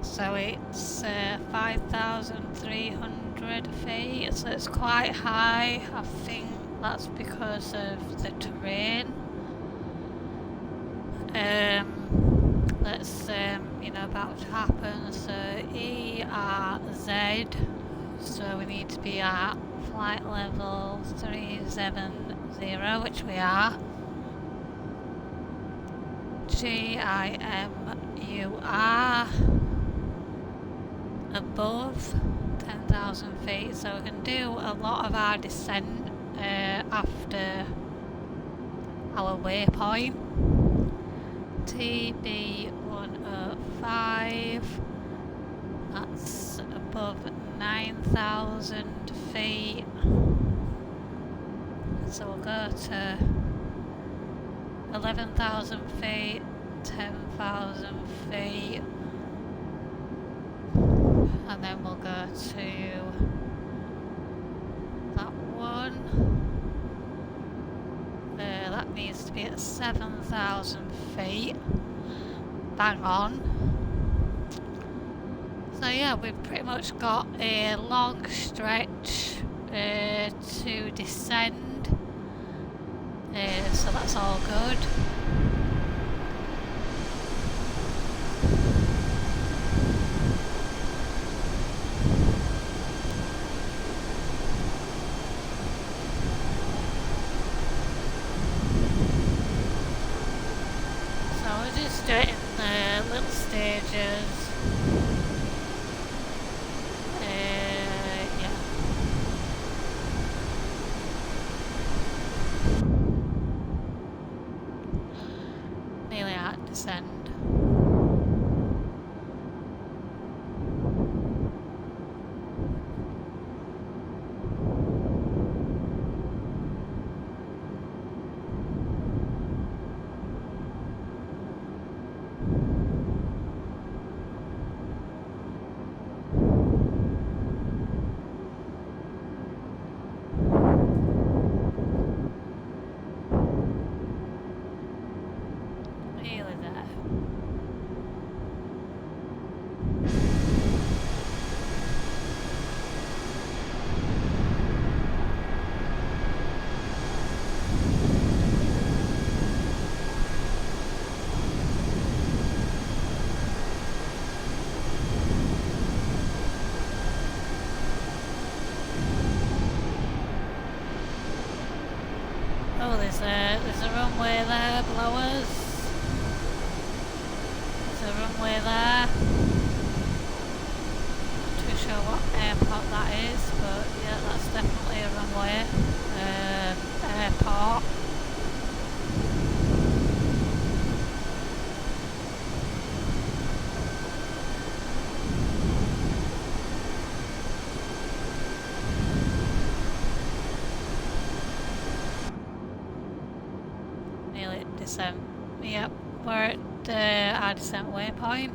So it's 5,300 feet, so it's quite high. I think that's because of the terrain. That's about to happen. So ERZ. So we need to be at flight level 370, which we are. GIMUR above 10,000 feet, so we can do a lot of our descent after our waypoint. TB105, that's above 9,000 feet, so we'll go to 11,000 feet, 10,000 feet, and then we'll go to that one. That needs to be at 7,000 feet. Bang on. So yeah, we've pretty much got a long stretch to descend. So that's all good. Just do it in little stages. Yeah. Nearly at descend. Oh, there's a runway there below us. There's a runway there. Not too sure what airport that is, but yeah, that's definitely a runway. Airport. Descent. Yep, we're at our descent waypoint.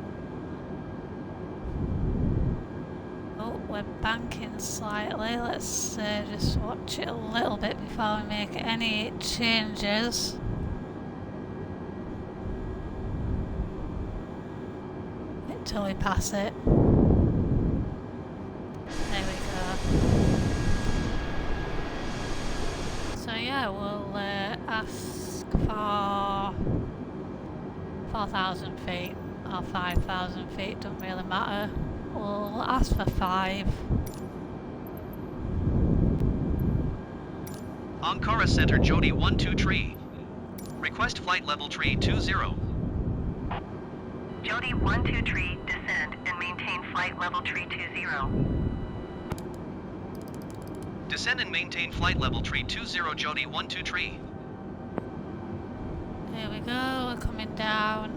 Oh, we're banking slightly. Let's just watch it a little bit before we make any changes. Wait till we pass it. There we go. So yeah, we'll ask for 4,000 feet or 5,000 feet, doesn't really matter. We'll ask for 5. Ankara Center Jody 12 tree. Request flight level tree 20. Jody 12 tree, descend and maintain flight level tree 20. Descend and maintain flight level tree 20 Jody 12 tree. Here we go, we're coming down.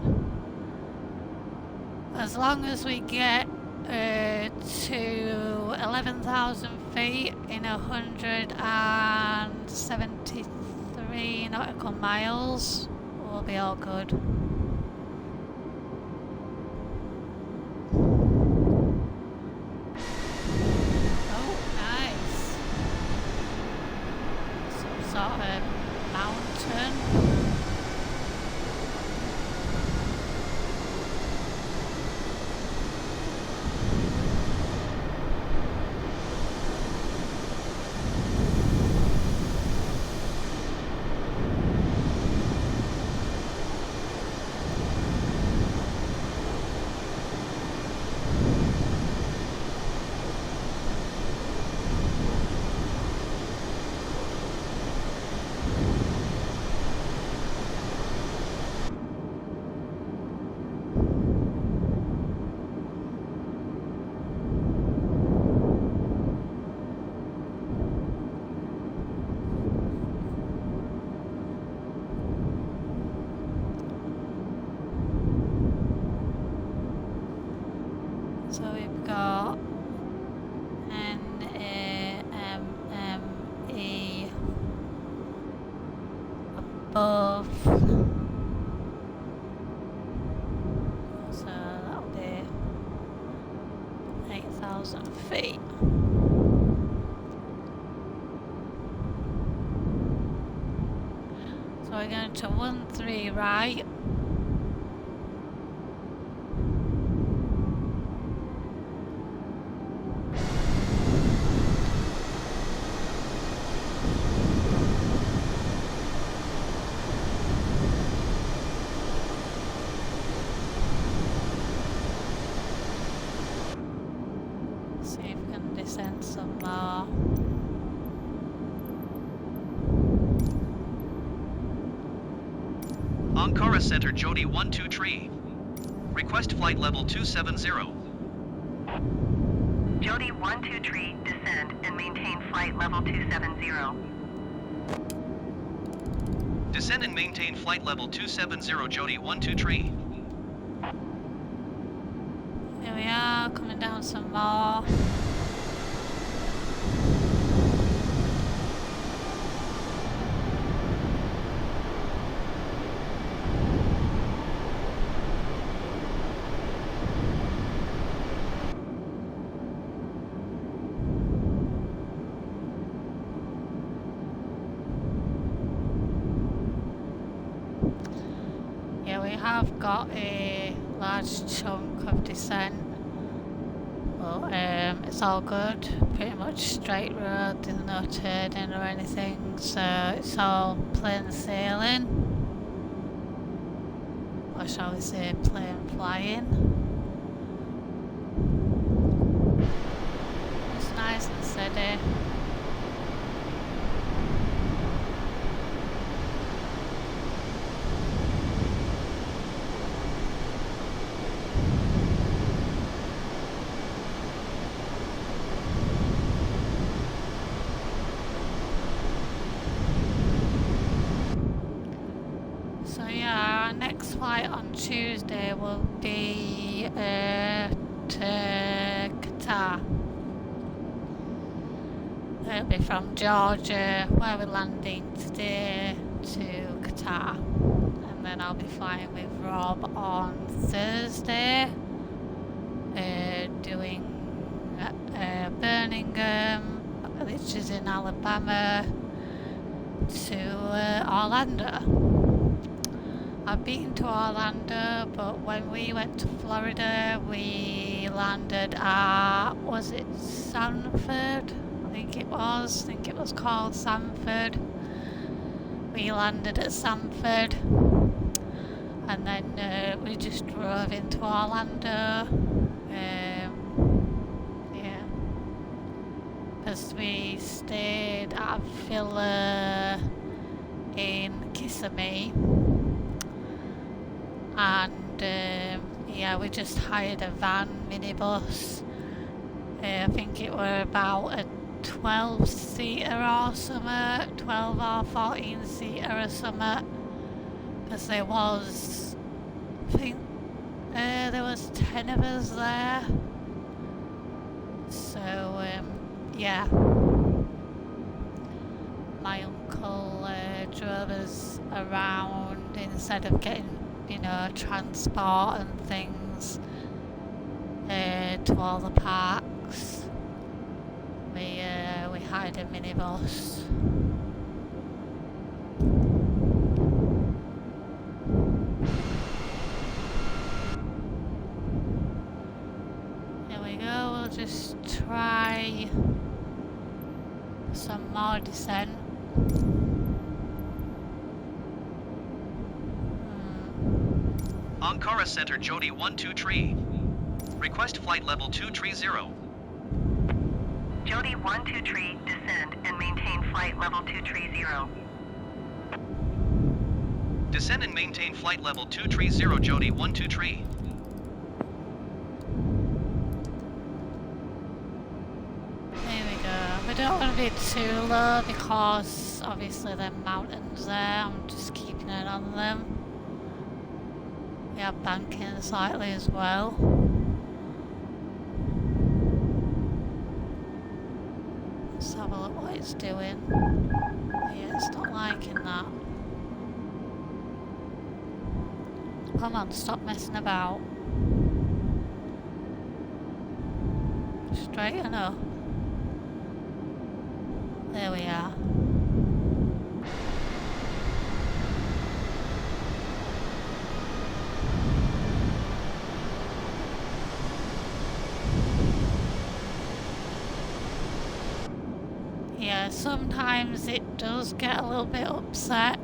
As long as we get to 11,000 feet in 173 nautical miles, we'll be all good. Oh, nice. Some sort of mountain. So we've got NAMME above, so that'll be 8,000 feet. So we're going to 13 right. See if we can descend some more. Ankara Center Jody 12 tree. Request flight level 270. Jody 12 tree, descend and maintain flight level 270. Descend and maintain flight level 270 Jody 12 tree. Here we are, coming down some more. Yeah, we have got a large chunk of descent, but it's all good. Pretty much straight road, there's no turning or anything, so it's all plain sailing. Or shall we say plain flying. It's nice and steady. So yeah, our next flight on Tuesday will be to Qatar. It'll be from Georgia, where we're landing today, to Qatar. And then I'll be flying with Rob on Thursday, doing Birmingham, which is in Alabama, to Orlando. I've been to Orlando, but when we went to Florida, we landed at, was it Sanford? I think it was called Sanford. We landed at Sanford, and then we just drove into Orlando. Yeah, because we stayed at a villa in Kissimmee, and yeah, we just hired a van minibus. I think it were about a 12-seater or something, 12 or 14-seater or something, because there was, I think there was 10 of us there. So yeah, my uncle drove us around instead of getting, you know, transport and things to all the parks. We hired a minibus. Here we go, we'll just try some more descent. Ankara Center Jody 123. Request flight level 230. Jody 123, descend and maintain flight level 230. Descend and maintain flight level 230 Jody 123. There we go. We don't want to be too low because obviously there are mountains there. I'm just keeping it on them. We are banking slightly as well. Let's have a look what it's doing. Yeah, it's not liking that. Come on, stop messing about. Straighten up. There we are. Yeah, sometimes it does get a little bit upset,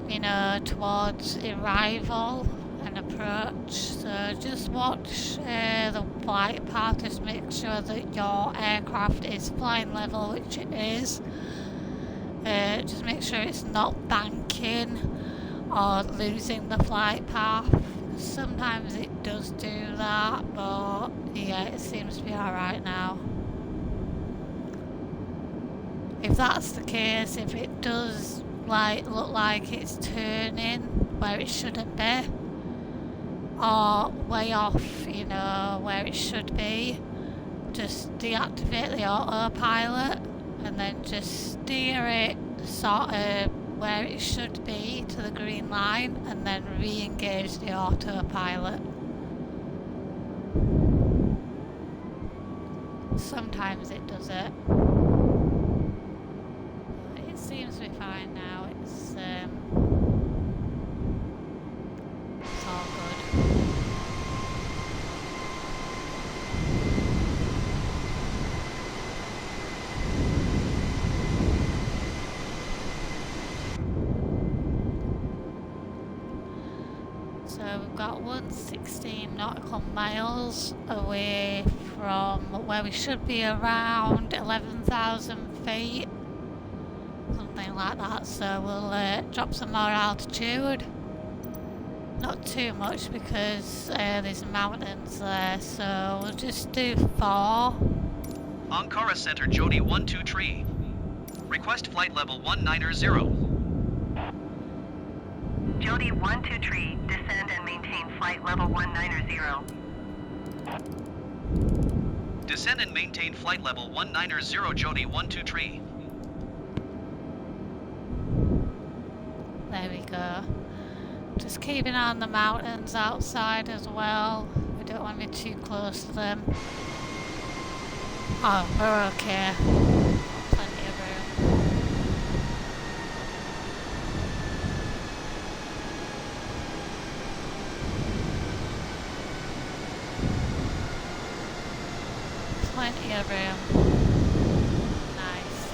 you know, towards arrival and approach. So just watch the flight path, just make sure that your aircraft is flying level, which it is. Just make sure it's not banking or losing the flight path. Sometimes it does do that, but yeah, it seems to be alright now. If that's the case, if it does look like it's turning where it shouldn't be, or way off, you know, where it should be, just deactivate the autopilot and then just steer it sort of where it should be to the green line and then re-engage the autopilot. Sometimes it does it. It seems to be fine now. It's all good. So we've got 116 nautical miles away from where we should be, around 11,000 feet. Something like that, so we'll drop some more altitude. Not too much because there's mountains there, so we'll just do 4. Ankara Center Jody 123. Request flight level 190. Jody 123, descend and maintain flight level 190. Descend and maintain flight level 190 Jody 123. There we go. Just keep an eye on the mountains outside as well. We don't want to be too close to them. Oh, we're okay. Plenty of room. Plenty of room. Nice.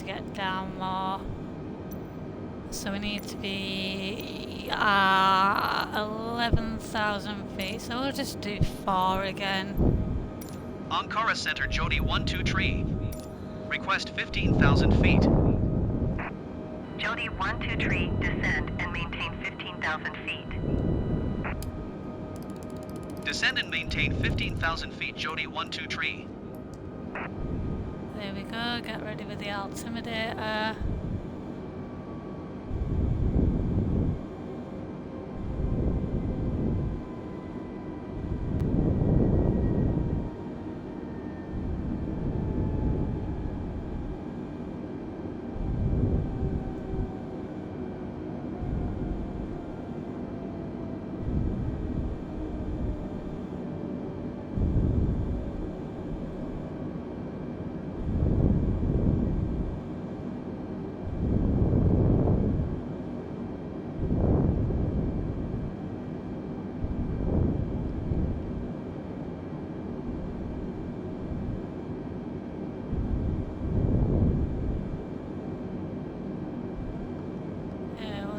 to get down more. So we need to be 11,000 feet. So we'll just do 4 again. Ankara Center Jody 12 tree. Request 15,000 feet. Jody 12 tree, descend and maintain 15,000 feet. Descend and maintain 15,000 feet Jody 12 tree. There we go, get ready with the altimeter.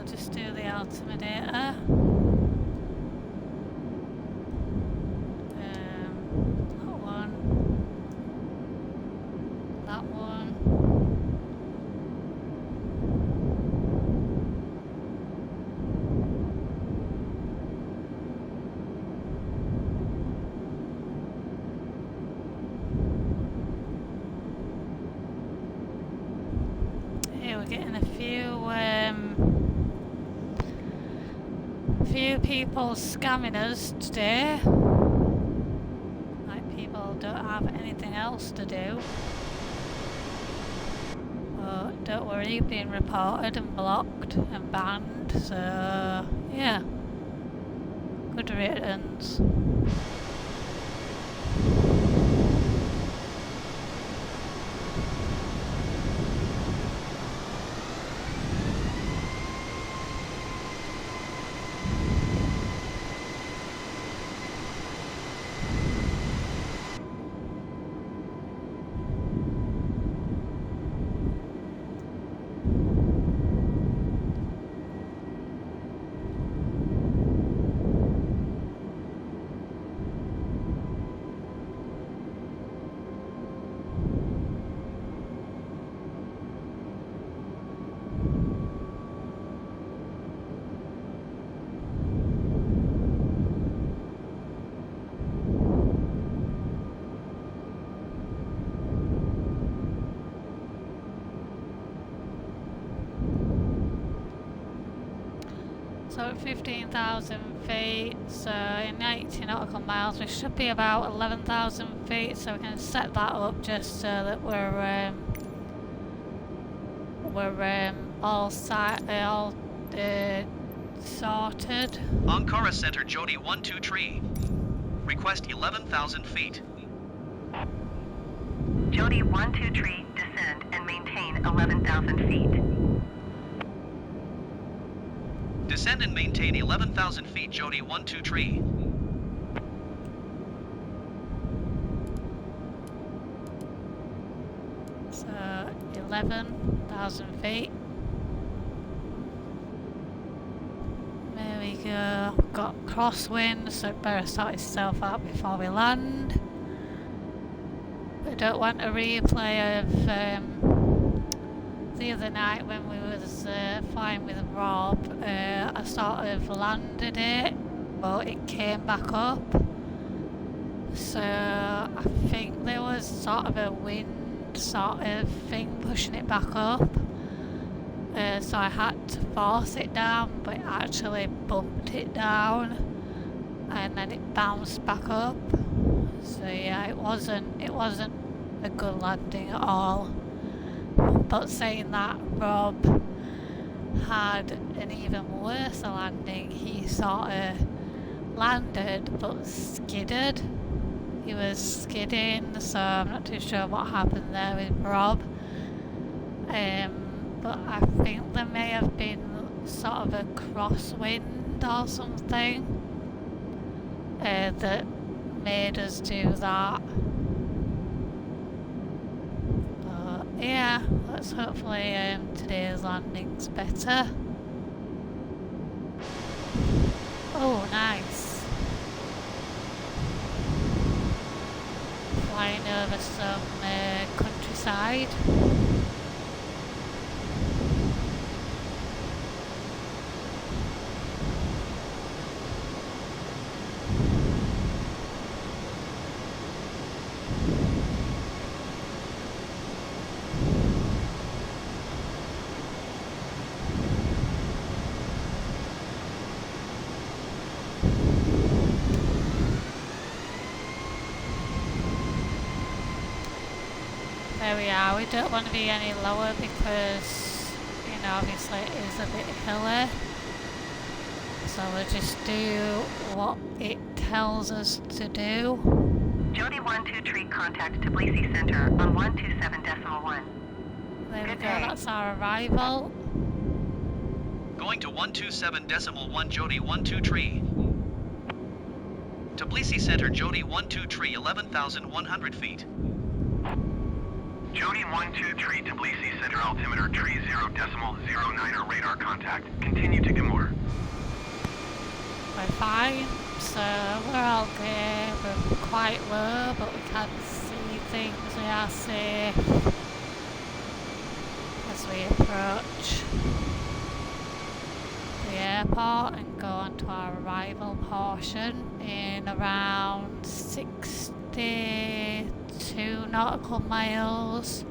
Just do the altimeter. That one. That one. Here we're getting a few people scamming us today. Like people don't have anything else to do. But don't worry, you've been reported and blocked and banned, so yeah. Good riddance. So at 15,000 feet, so in 80 nautical miles, we should be about 11,000 feet, so we can set that up just so that we're all sorted. Ankara Center Jody 12 tree. Request 11,000 feet. Jody 12 tree, descend and maintain 11,000 feet. Descend and maintain 11,000 feet Jody 12 tree. So 11,000 feet. There we go. Got crosswind, so it better sort itself out before we land. But I don't want a replay of the other night when we was flying with Rob. I sort of landed it, but it came back up. So I think there was sort of a wind sort of thing pushing it back up. So I had to force it down, but it actually bumped it down, and then it bounced back up. So yeah, it wasn't a good landing at all. But saying that, Rob had an even worse landing. He sort of landed but skidded. He was skidding, so I'm not too sure what happened there with Rob. But I think there may have been sort of a crosswind or something that made us do that. But yeah, So hopefully today's landing's better. Oh, nice. Flying over some countryside. There we are. We don't want to be any lower because, you know, obviously it is a bit hilly. So we'll just do what it tells us to do. Jody 123, contact Tbilisi Center on 127.1. There we Good go, day. that's our arrival. Going to 127.1 Jody 123. Tbilisi Center Jody 123, 11,100 feet. Jody 123, Tbilisi Center altimeter 30.09 radar contact. Continue to Gamor. We're fine, so we're all good. We're quite low, but we can see things. We are safe as we approach the airport and go on to our arrival portion in around 62 nautical miles.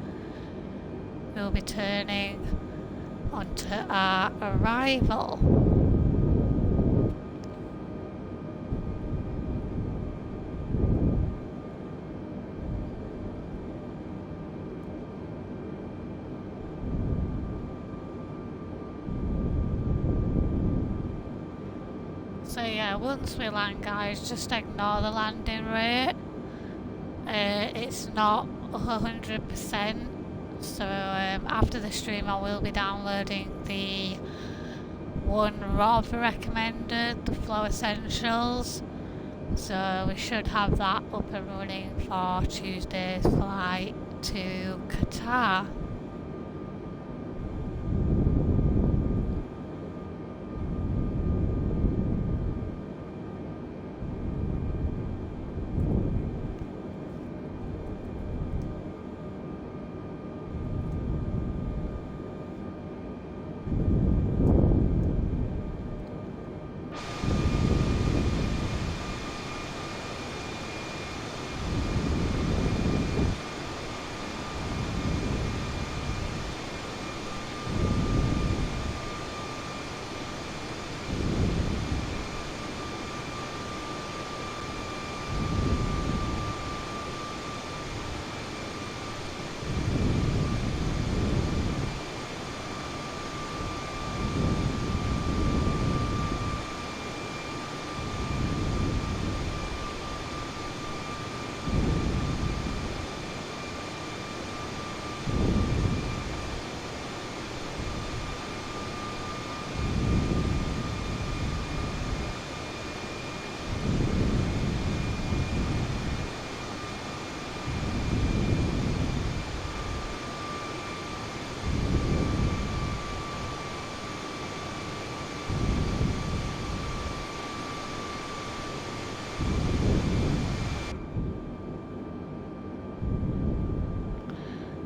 We'll be turning onto our arrival. So yeah, once we land, guys, just ignore the landing rate. It's not 100%. So after the stream, I will be downloading the one Rob recommended, the Flow Essentials. So we should have that up and running for Tuesday's flight to Qatar.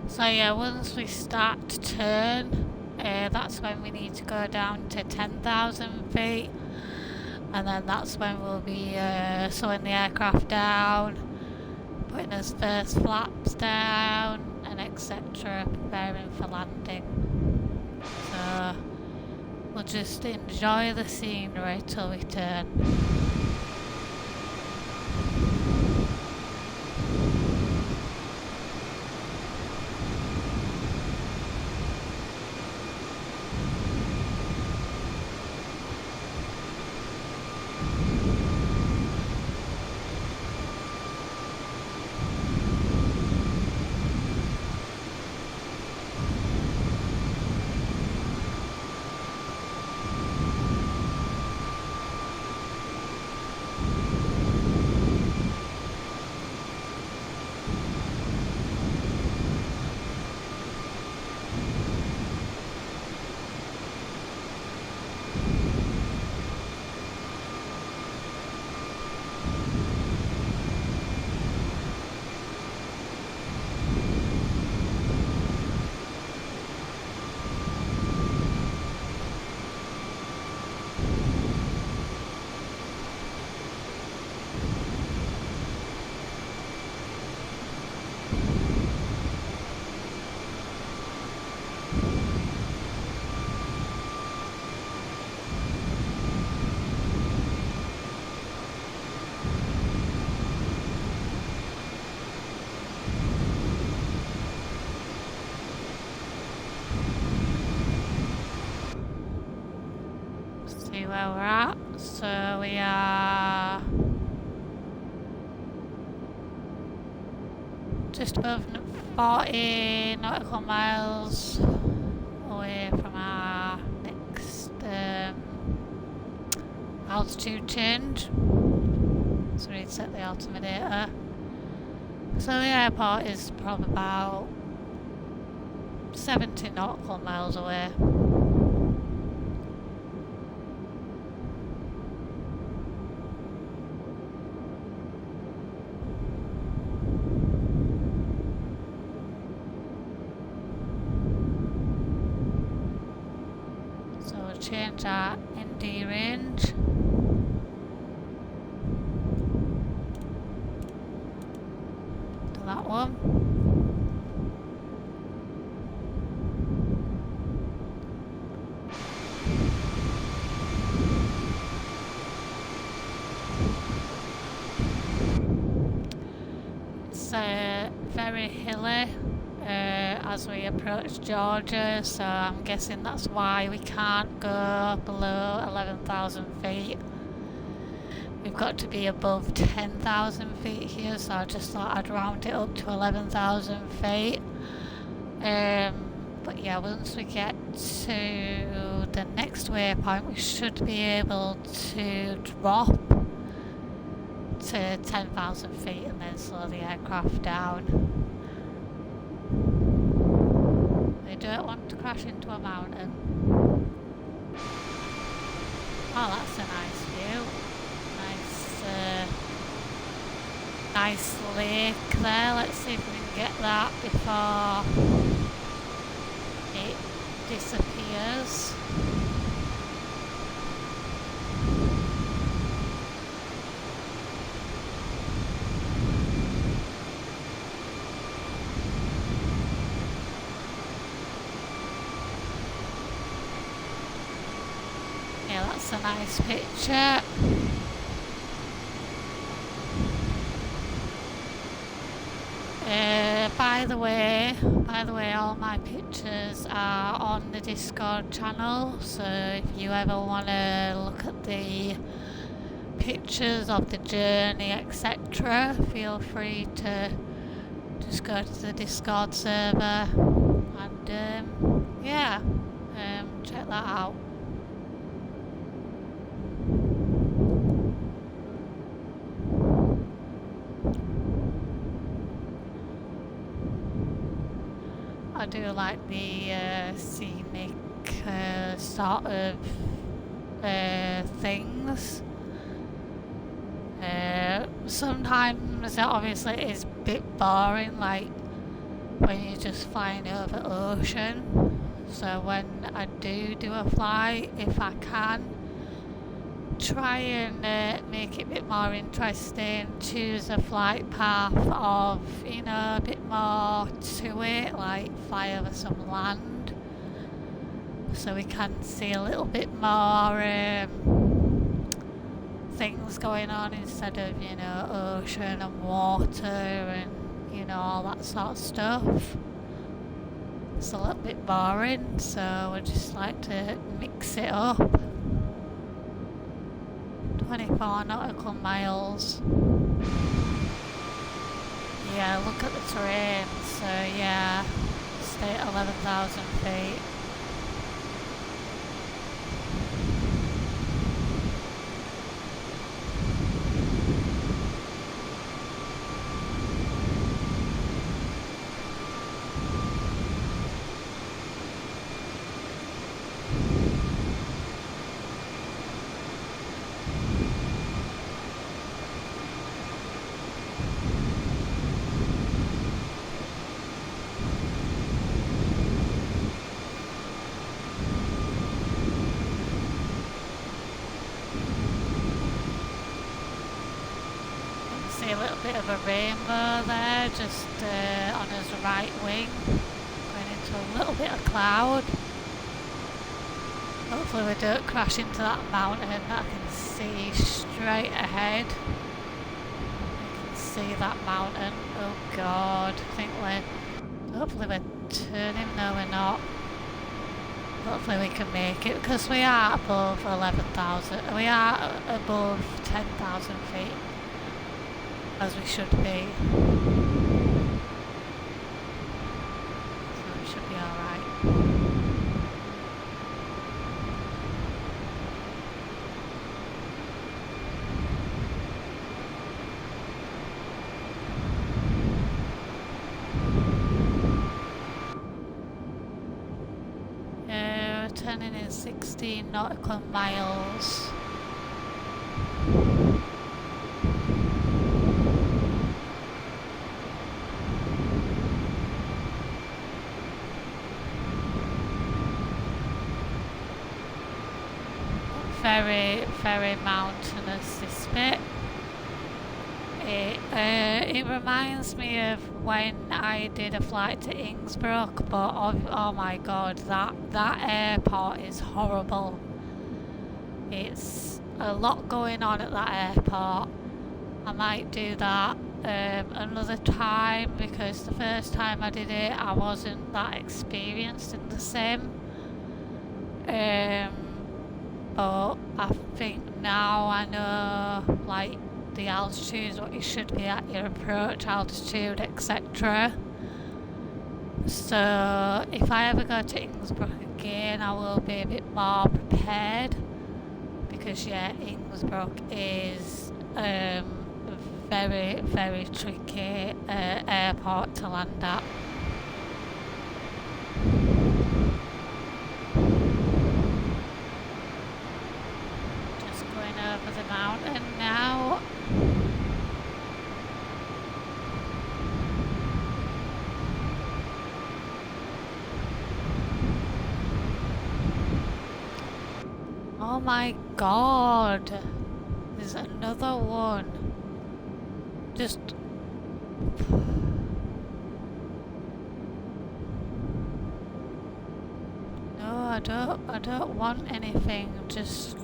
So yeah, once we start to turn, that's when we need to go down to 10,000 feet, and then that's when we'll be slowing the aircraft down, putting those first flaps down, and etc., preparing for landing. So we'll just enjoy the scenery till we turn. we're at. So we are just above 40 nautical miles away from our next altitude change. So we need to set the altimeter. So the airport is probably about 70 nautical miles away. So we'll change our ND range. To that one. It's very hilly as we approach Georgia, so I'm guessing that's why we can't go below 11,000 feet. We've got to be above 10,000 feet here, so I just thought I'd round it up to 11,000 feet. But yeah, once we get to the next waypoint, we should be able to drop to 10,000 feet and then slow the aircraft down. We don't want to crash into a mountain. Oh, that's a nice view. Nice lake there. Let's see if we can get that before it disappears. Yeah, that's a nice picture. By the way, all my pictures are on the Discord channel, so if you ever want to look at the pictures of the journey, etc., feel free to just go to the Discord server and check that out. I do like the scenic sort of things. Sometimes it obviously is a bit boring, like when you're just flying over ocean. So when I do a flight, if I can, try and make it a bit more interesting, choose a flight path of, a bit more to it, like fly over some land, so we can see a little bit more things going on instead of, ocean and water and, all that sort of stuff. It's a little bit boring, so I just like to mix it up. 24 nautical miles. Yeah, look at the terrain. So yeah, stay at 11,000 feet. See a little bit of a rainbow there, just on his right wing, going into a little bit of cloud. Hopefully we don't crash into that mountain that I can see straight ahead. I can see that mountain. Oh god, hopefully we're turning. No, we're not. Hopefully we can make it because we are above 11,000. We are above 10,000 feet, as we should be. So we should be alright. Turning in 16 nautical miles. Very, very mountainous this bit. It reminds me of when I did a flight to Innsbruck, but oh my god, that airport is horrible. It's a lot going on at that airport. I might do that another time because the first time I did it I wasn't that experienced in the sim. But I think now I know like the altitude, what you should be at, your approach altitude, etc. So if I ever go to Innsbruck again, I will be a bit more prepared because yeah, Innsbruck is a very, very tricky airport to land at. Just going over the mountain now. Oh my god, there's another one. Just no, I don't want anything. Just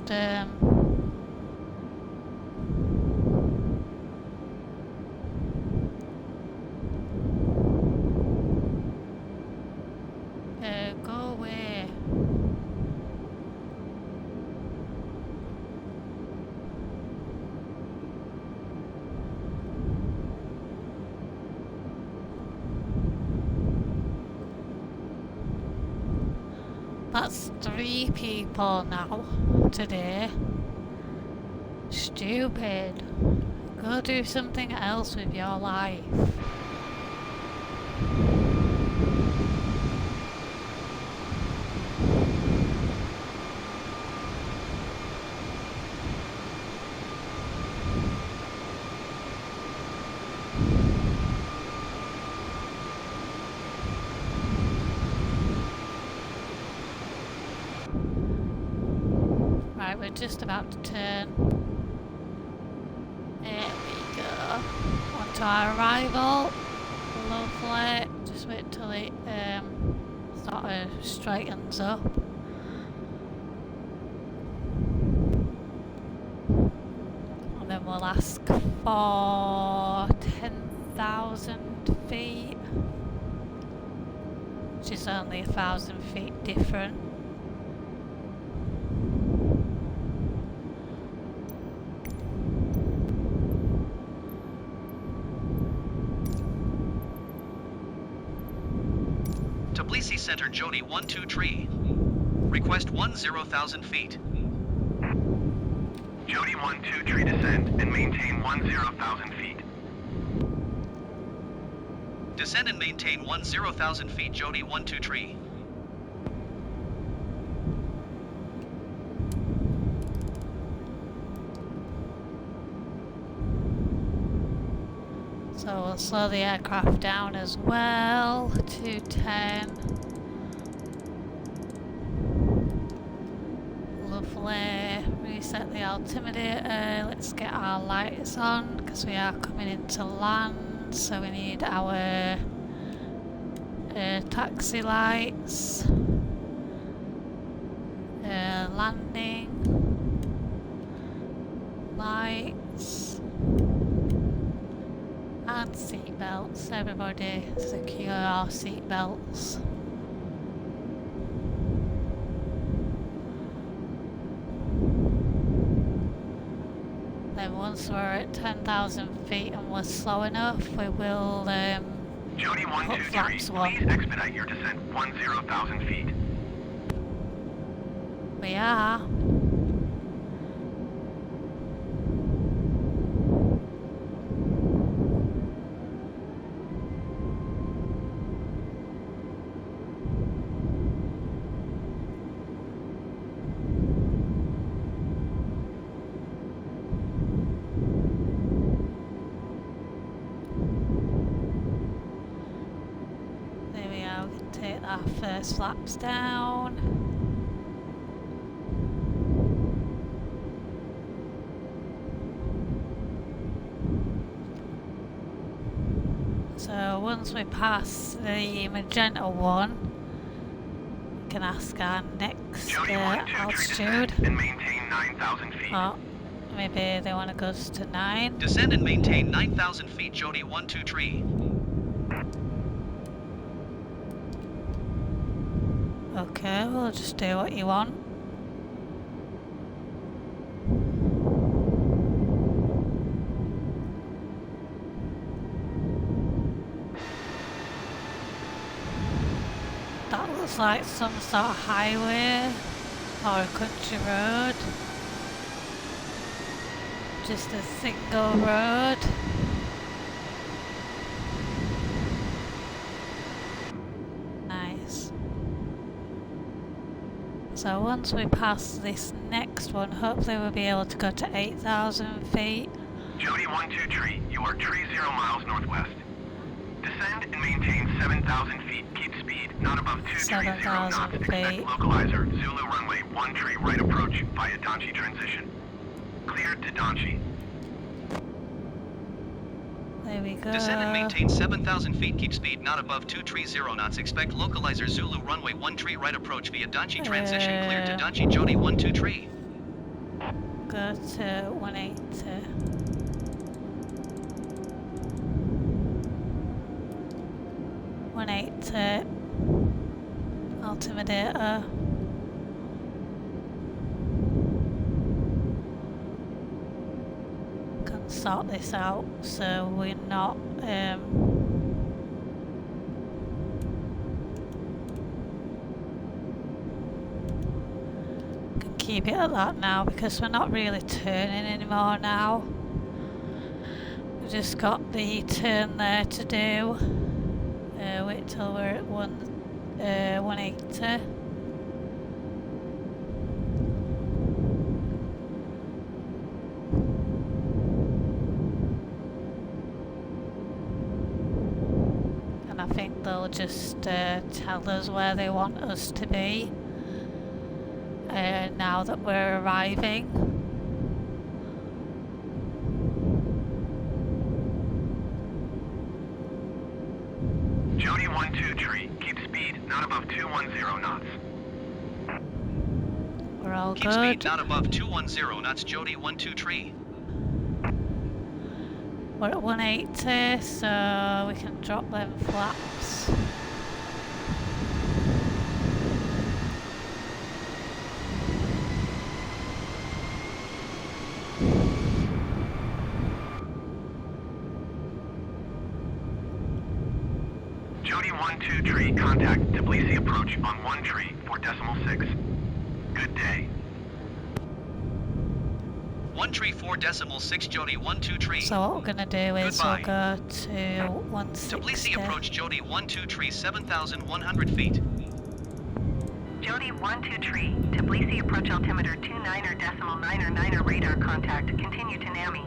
go away. That's 3 people now today. Stupid. Go do something else with your life. Right, we're just about to turn. There we go. On to our arrival. Lovely. Just wait till it sort of straightens up. And then we'll ask for 10,000 feet. Which is only 1,000 feet different. Tbilisi Center Jody 12 Tree. Request 10,000 feet. Jody 12 Tree descend and maintain 10,000 feet. Descend and maintain 10,000 feet Jody 12 Tree. So we'll slow the aircraft down as well to 10. Lovely. Reset the altimeter. Let's get our lights on because we are coming into land. So we need our taxi lights. Landing. Lights. And seatbelts. Everybody secure our seatbelts. once we're at 10,000 feet and we're slow enough, we will Jody put 123, flaps one. please expedite your descent 10,000 feet. We are. There we are, we can take our first flaps down. So once we pass the magenta one, we can ask our next Jody 123, altitude. descend and maintain 9,000 feet. Oh, maybe they want to go to 9. Descend and maintain 9,000 feet, Jody 123. Okay, we'll just do what you want. That looks like some sort of highway or a country road. Just a single road. Nice. So once we pass this next one, hopefully we'll be able to go to 8,000 feet. Jody 123, you are 30 miles northwest. Descend and maintain 7,000 feet. Keep speed, not above 230 knots. 7,000 Expect feet. localizer, Zulu runway 13 right approach via Donchi transition. Cleared to Donchi. There we go. Descend and maintain 7,000 feet. Keep speed not above 230 knots. Expect localizer Zulu runway 13 right approach via Donchi transition. Cleared to Donchi, Jody 123. Go to 180. Altimeter. Can sort this out so we're not can keep it at that now because we're not really turning anymore now. We've just got the turn there to do. Wait till we're at 180. And I think they'll just tell us where they want us to be now that we're arriving. Jody 123, keep speed not above 210 knots. We're all Keep good. speed not above 210 knots, Jody 123. We're at 180, so we can drop them flaps. Jody 123, contact Tbilisi approach on 134.6. Good day. 134.6, Jody 123. So what we're gonna do is Goodbye. we'll go to 160. Tbilisi approach, Jody 123, 7,100 feet. Jody 123, Tbilisi approach altimeter 29.999 radar contact. Continue to NAMI.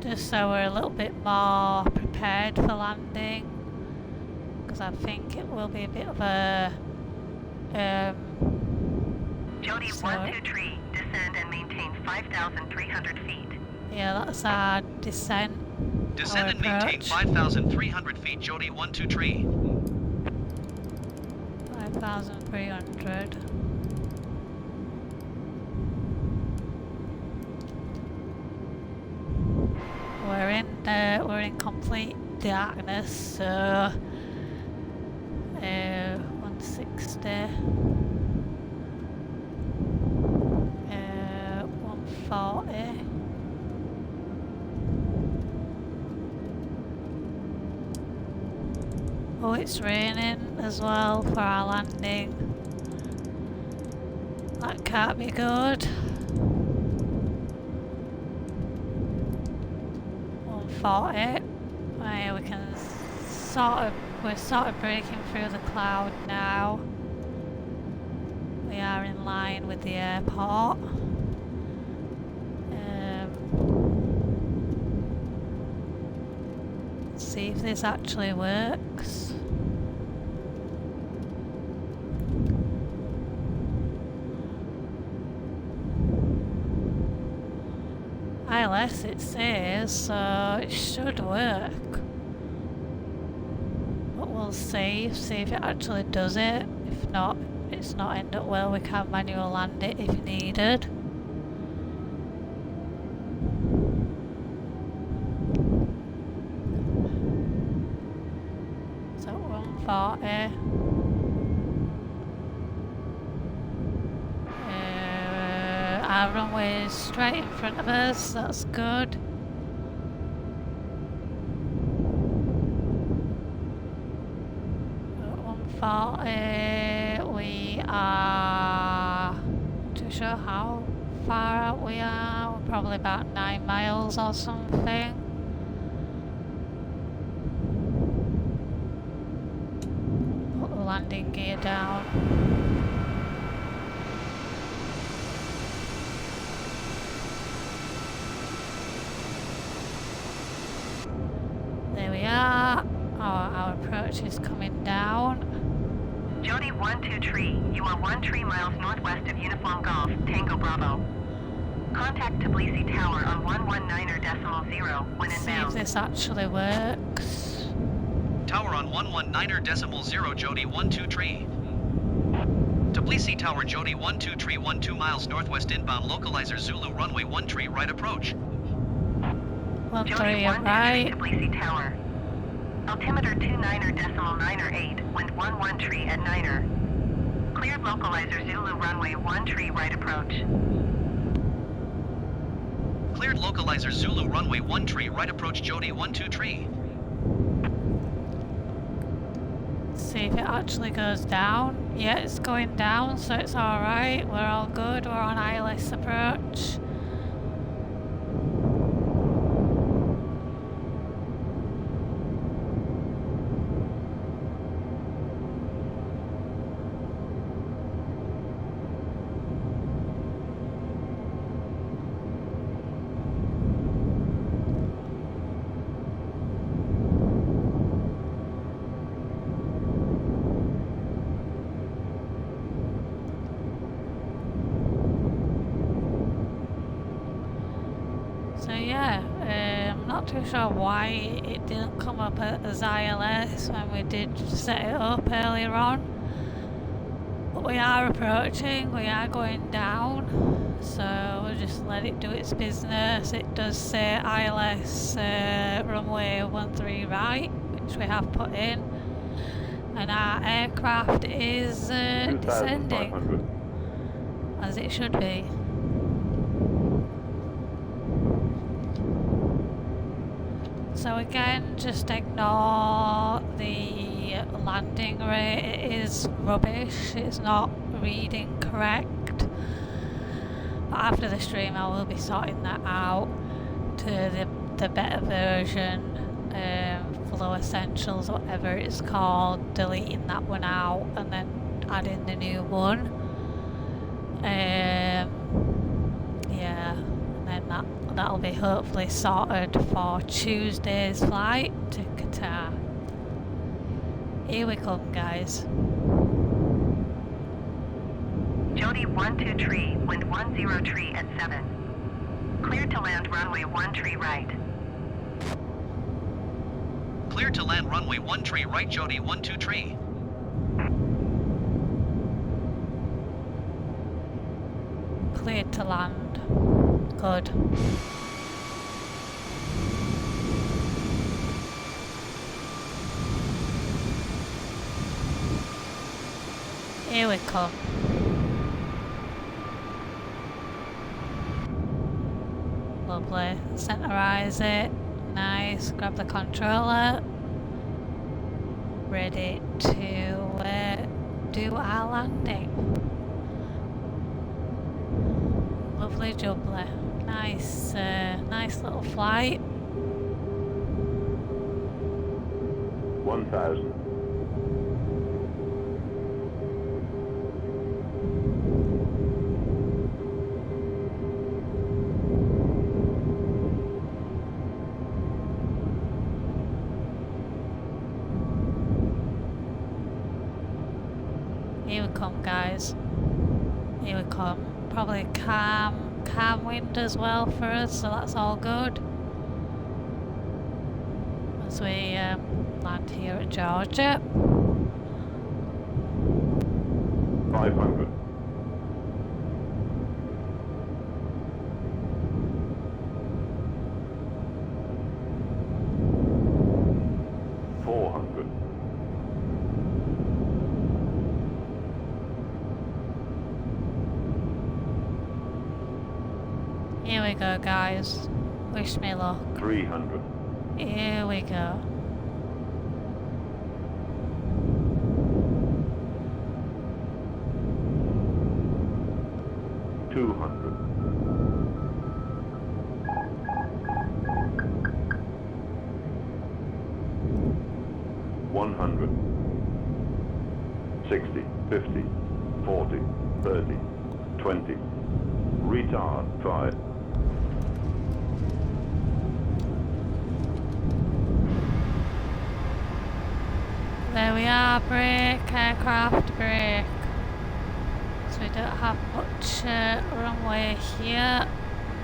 Just so we're a little bit more prepared for landing, because I think it will be a bit of a Jody so- 123, descend and maintain 5,300 feet. yeah, that's our descent. Descend our and maintain approach. 5,300 feet, Jody 123. 5,300. We're in complete darkness, so 160. Oh, it's raining as well for our landing. That can't be good. 140. Right, we can we're sort of breaking through the cloud now. We are in line with the airport. Let's see if this actually works. ILS it says, so it should work. But we'll see if it actually does it. If not, it's not end up well. We can manual land it if needed. So 140. Our runway is straight in front of us, that's good. At 140, we are not too sure how far out we are. We're probably about 9 miles or something. Put the landing gear down. There we are. Our approach is coming down. Jody 123, you are 13 miles northwest of Uniform Golf, Tango Bravo. Contact Tbilisi Tower on 119.0 when See if inbound. this actually works. Tower on 119.0 Jody 123. Tbilisi Tower Jody 123 12 miles northwest inbound localizer Zulu runway 13 right approach. 13 Jody right. 123 Tbilisi Tower. Altimeter 29.908, wind 113 at 9er. Cleared localizer Zulu runway 13 right approach. Cleared localizer Zulu runway 13 right approach Jody 123. See if it actually goes down. Yeah, it's going down, so it's alright. We're all good. We're on ILS approach. So yeah, not too sure why it didn't come up as ILS when we did set it up earlier on. But we are approaching, we are going down, so we'll just let it do its business. It does say ILS runway 13 right, which we have put in. And our aircraft is descending, as it should be. So again, just ignore the landing rate, it is rubbish, it's not reading correct. But after the stream I will be sorting that out to the better version, Flow Essentials, whatever it's called, deleting that one out and then adding the new one. Yeah, and then that'll be hopefully sorted for Tuesday's flight to Qatar. Here we come, guys. Jody 123, wind 103 at 7. Cleared to land runway 13 right. Clear to land runway 13 right Jody 123. Cleared to land. Good. Here we come. Lovely. Centerize it. Nice. Grab the controller. ready to do our landing. Lovely jubbly. Nice, nice little flight. 1,000. Here we come, guys. Here we come. Probably calm wind as well for us, so that's all good. As we land here at Georgia. 500. 400. 'Here we go, guys. Wish me luck. 300. Here we go. 200. 100. 60, 50, 40, 30, 20. Retard 5. There we are, brake, aircraft brake. So we don't have much runway here.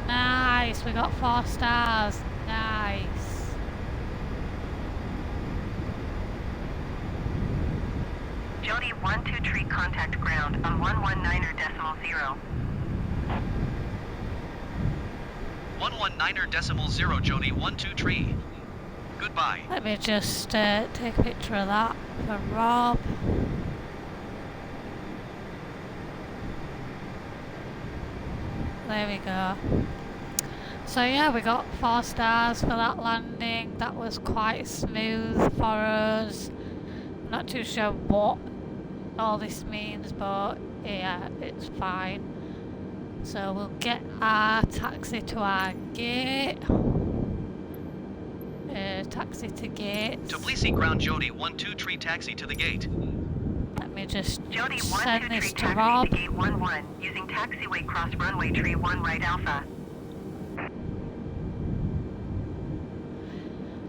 Nice, we got 4 stars. Nice. Jody 123 contact ground on 119.0. 119.0 Jody 123. Goodbye. Let me just take a picture of that for Rob. There we go. So yeah, we got 4 stars for that landing. That was quite smooth for us. Not too sure what all this means, but yeah, it's fine. So we'll get our taxi to our gate. Taxi to gate. Tbilisi ground Jody 123 taxi to the gate. Let me just Jody send 123 this to taxi Rob. to gate 11 using taxiway cross runway tree 1 right alpha.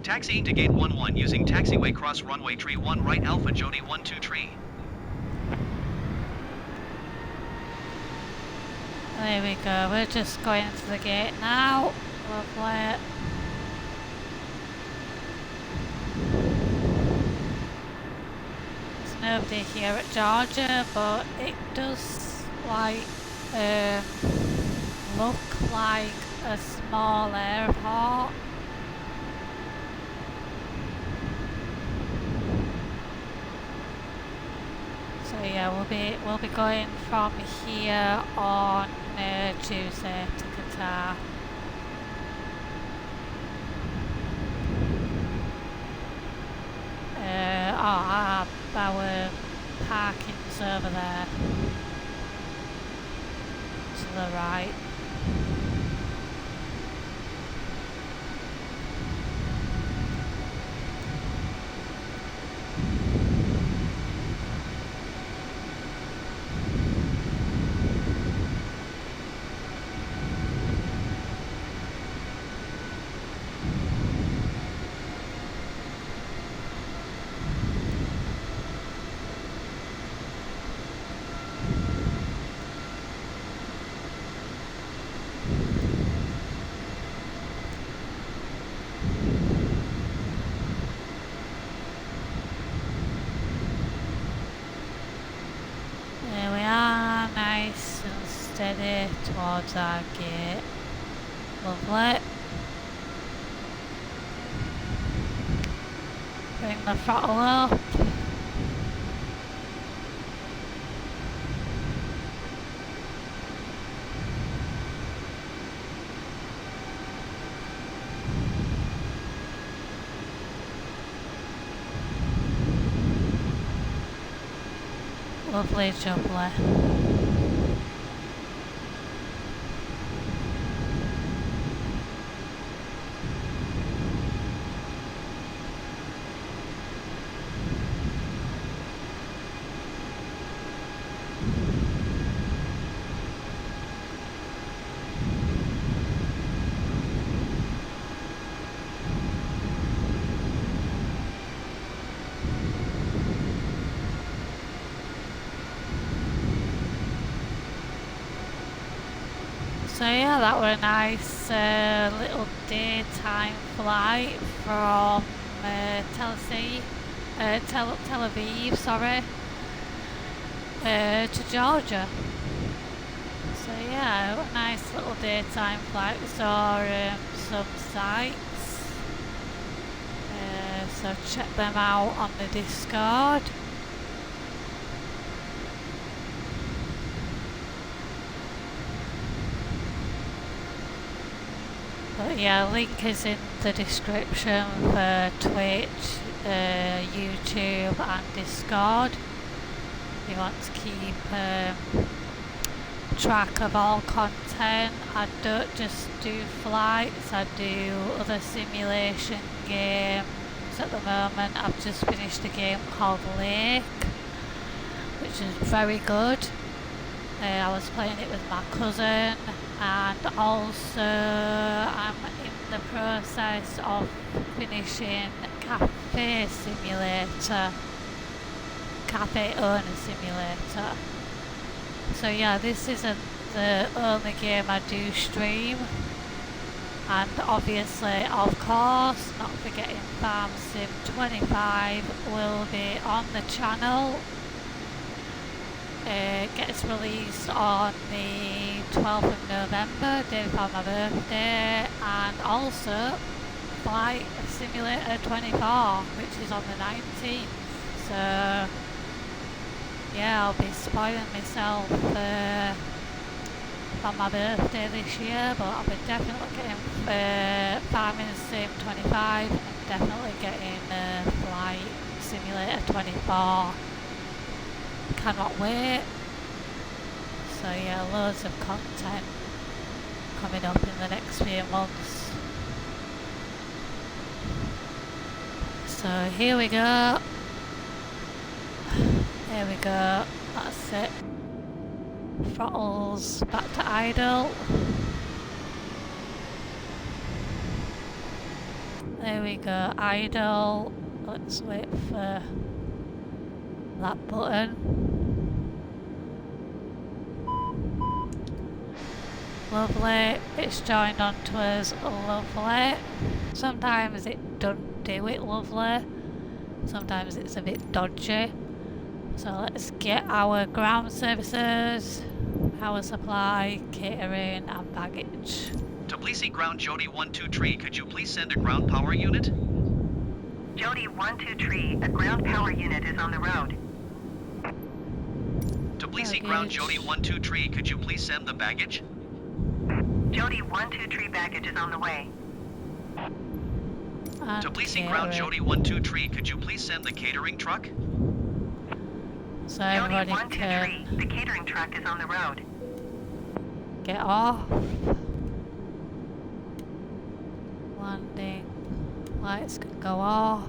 Taxiing to gate 11 using taxiway cross runway tree 1 right alpha Jody 123. There we go, we're just going to the gate now. Lovely. There's nobody here at Georgia, but it does like look like a small airport. So yeah, we'll be going from here on Tuesday to Qatar. Our parking's over there to the right. There we are, nice and steady towards our gate. Lovely. Bring the throttle up. Lovely jubbly. So yeah, that were a nice little daytime flight from Tel Aviv, sorry, to Georgia. So yeah, a nice little daytime flight. We saw some sights, so check them out on the Discord. But yeah, link is in the description for Twitch, YouTube and Discord. If you want to keep track of all content. I don't just do flights, I do other simulation games. At the moment I've just finished a game called Lake, which is very good. I was playing it with my cousin, and also I'm in the process of finishing Cafe Owner Simulator. So yeah, this isn't the only game I do stream, and obviously, of course, not forgetting Farm Sim 25 will be on the channel. Gets released on the 12th of November, day before my birthday, and also Flight Simulator 24, which is on the 19th. So yeah, I'll be spoiling myself for my birthday this year, but I'll be definitely getting Farming Sim 25 and definitely getting Flight Simulator 24. Cannot wait. So yeah, loads of content coming up in the next few months. So here we go. There we go. That's it. Throttles back to idle. There we go, idle. Let's wait for that button. Lovely, it's joined onto us, lovely. Sometimes it don't do it lovely, sometimes it's a bit dodgy. So let's get our ground services, power supply, catering and baggage. Tbilisi ground Jody 123, could you please send a ground power unit? Jody 123, a ground power unit is on the road. Tbilisi ground Jody 123, could you please send the baggage? Jody 123 baggage is on the way. And Tbilisi ground Jody 123, could you please send the catering truck? So Jody everybody 123, can the catering truck is on the road. get off. Landing. Lights can go off.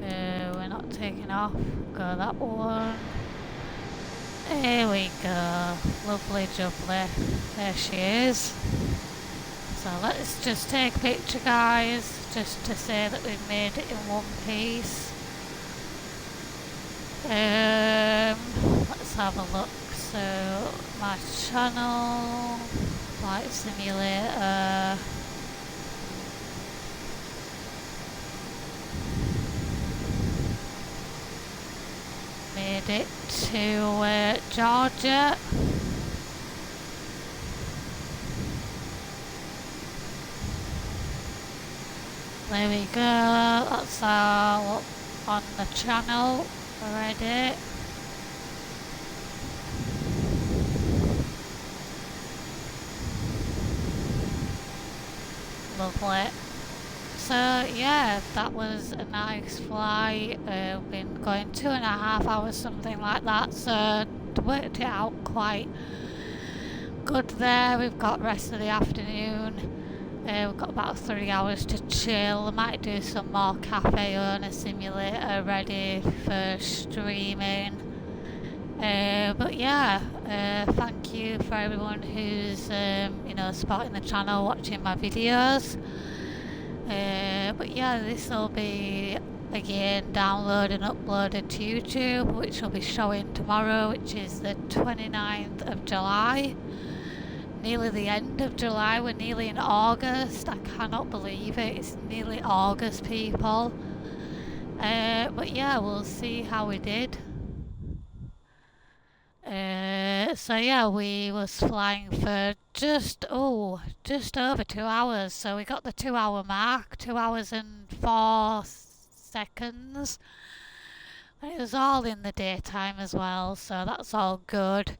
We're not taking off. Go that one. There we go. Lovely jubbly. There she is. So let's just take a picture, guys, just to say that we've made it in one piece. Let's have a look. So my channel, Flight Simulator. Made it to Georgia. There we go, that's all on the channel already. Lovely. So yeah, that was a nice flight. We've been going 2.5 hours, something like that. So worked it out quite good there. We've got rest of the afternoon. We've got about 3 hours to chill. I might do some more Cafe Owner Simulator ready for streaming. But yeah, thank you for everyone who's supporting the channel, watching my videos. But yeah, this will be again downloaded and uploaded to YouTube, which will be showing tomorrow, which is the 29th of July. Nearly the end of July, we're nearly in August. I cannot believe it, it's nearly August, people. But yeah, we'll see how we did. So yeah, we was flying for just over 2 hours. So we got the 2 hour mark, 2 hours and 4 seconds. And it was all in the daytime as well, so that's all good.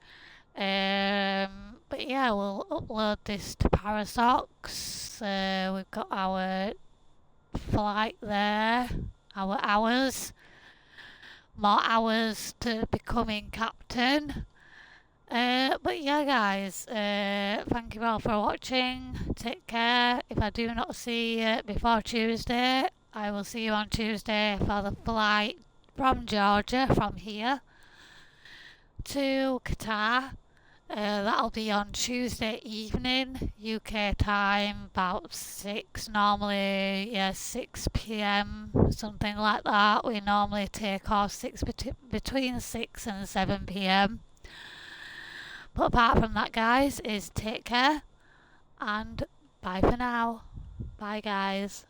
But yeah, we'll upload this to Parasox. We've got our flight there, our hours, more hours to becoming captain. But yeah, guys, thank you all for watching. Take care. If I do not see you before Tuesday, I will see you on Tuesday for the flight from Georgia, from here to Qatar. That'll be on Tuesday evening, UK time, about 6, normally, 6 p.m, something like that. We normally take off between 6 and 7 p.m. But apart from that, guys, is take care and bye for now. Bye, guys.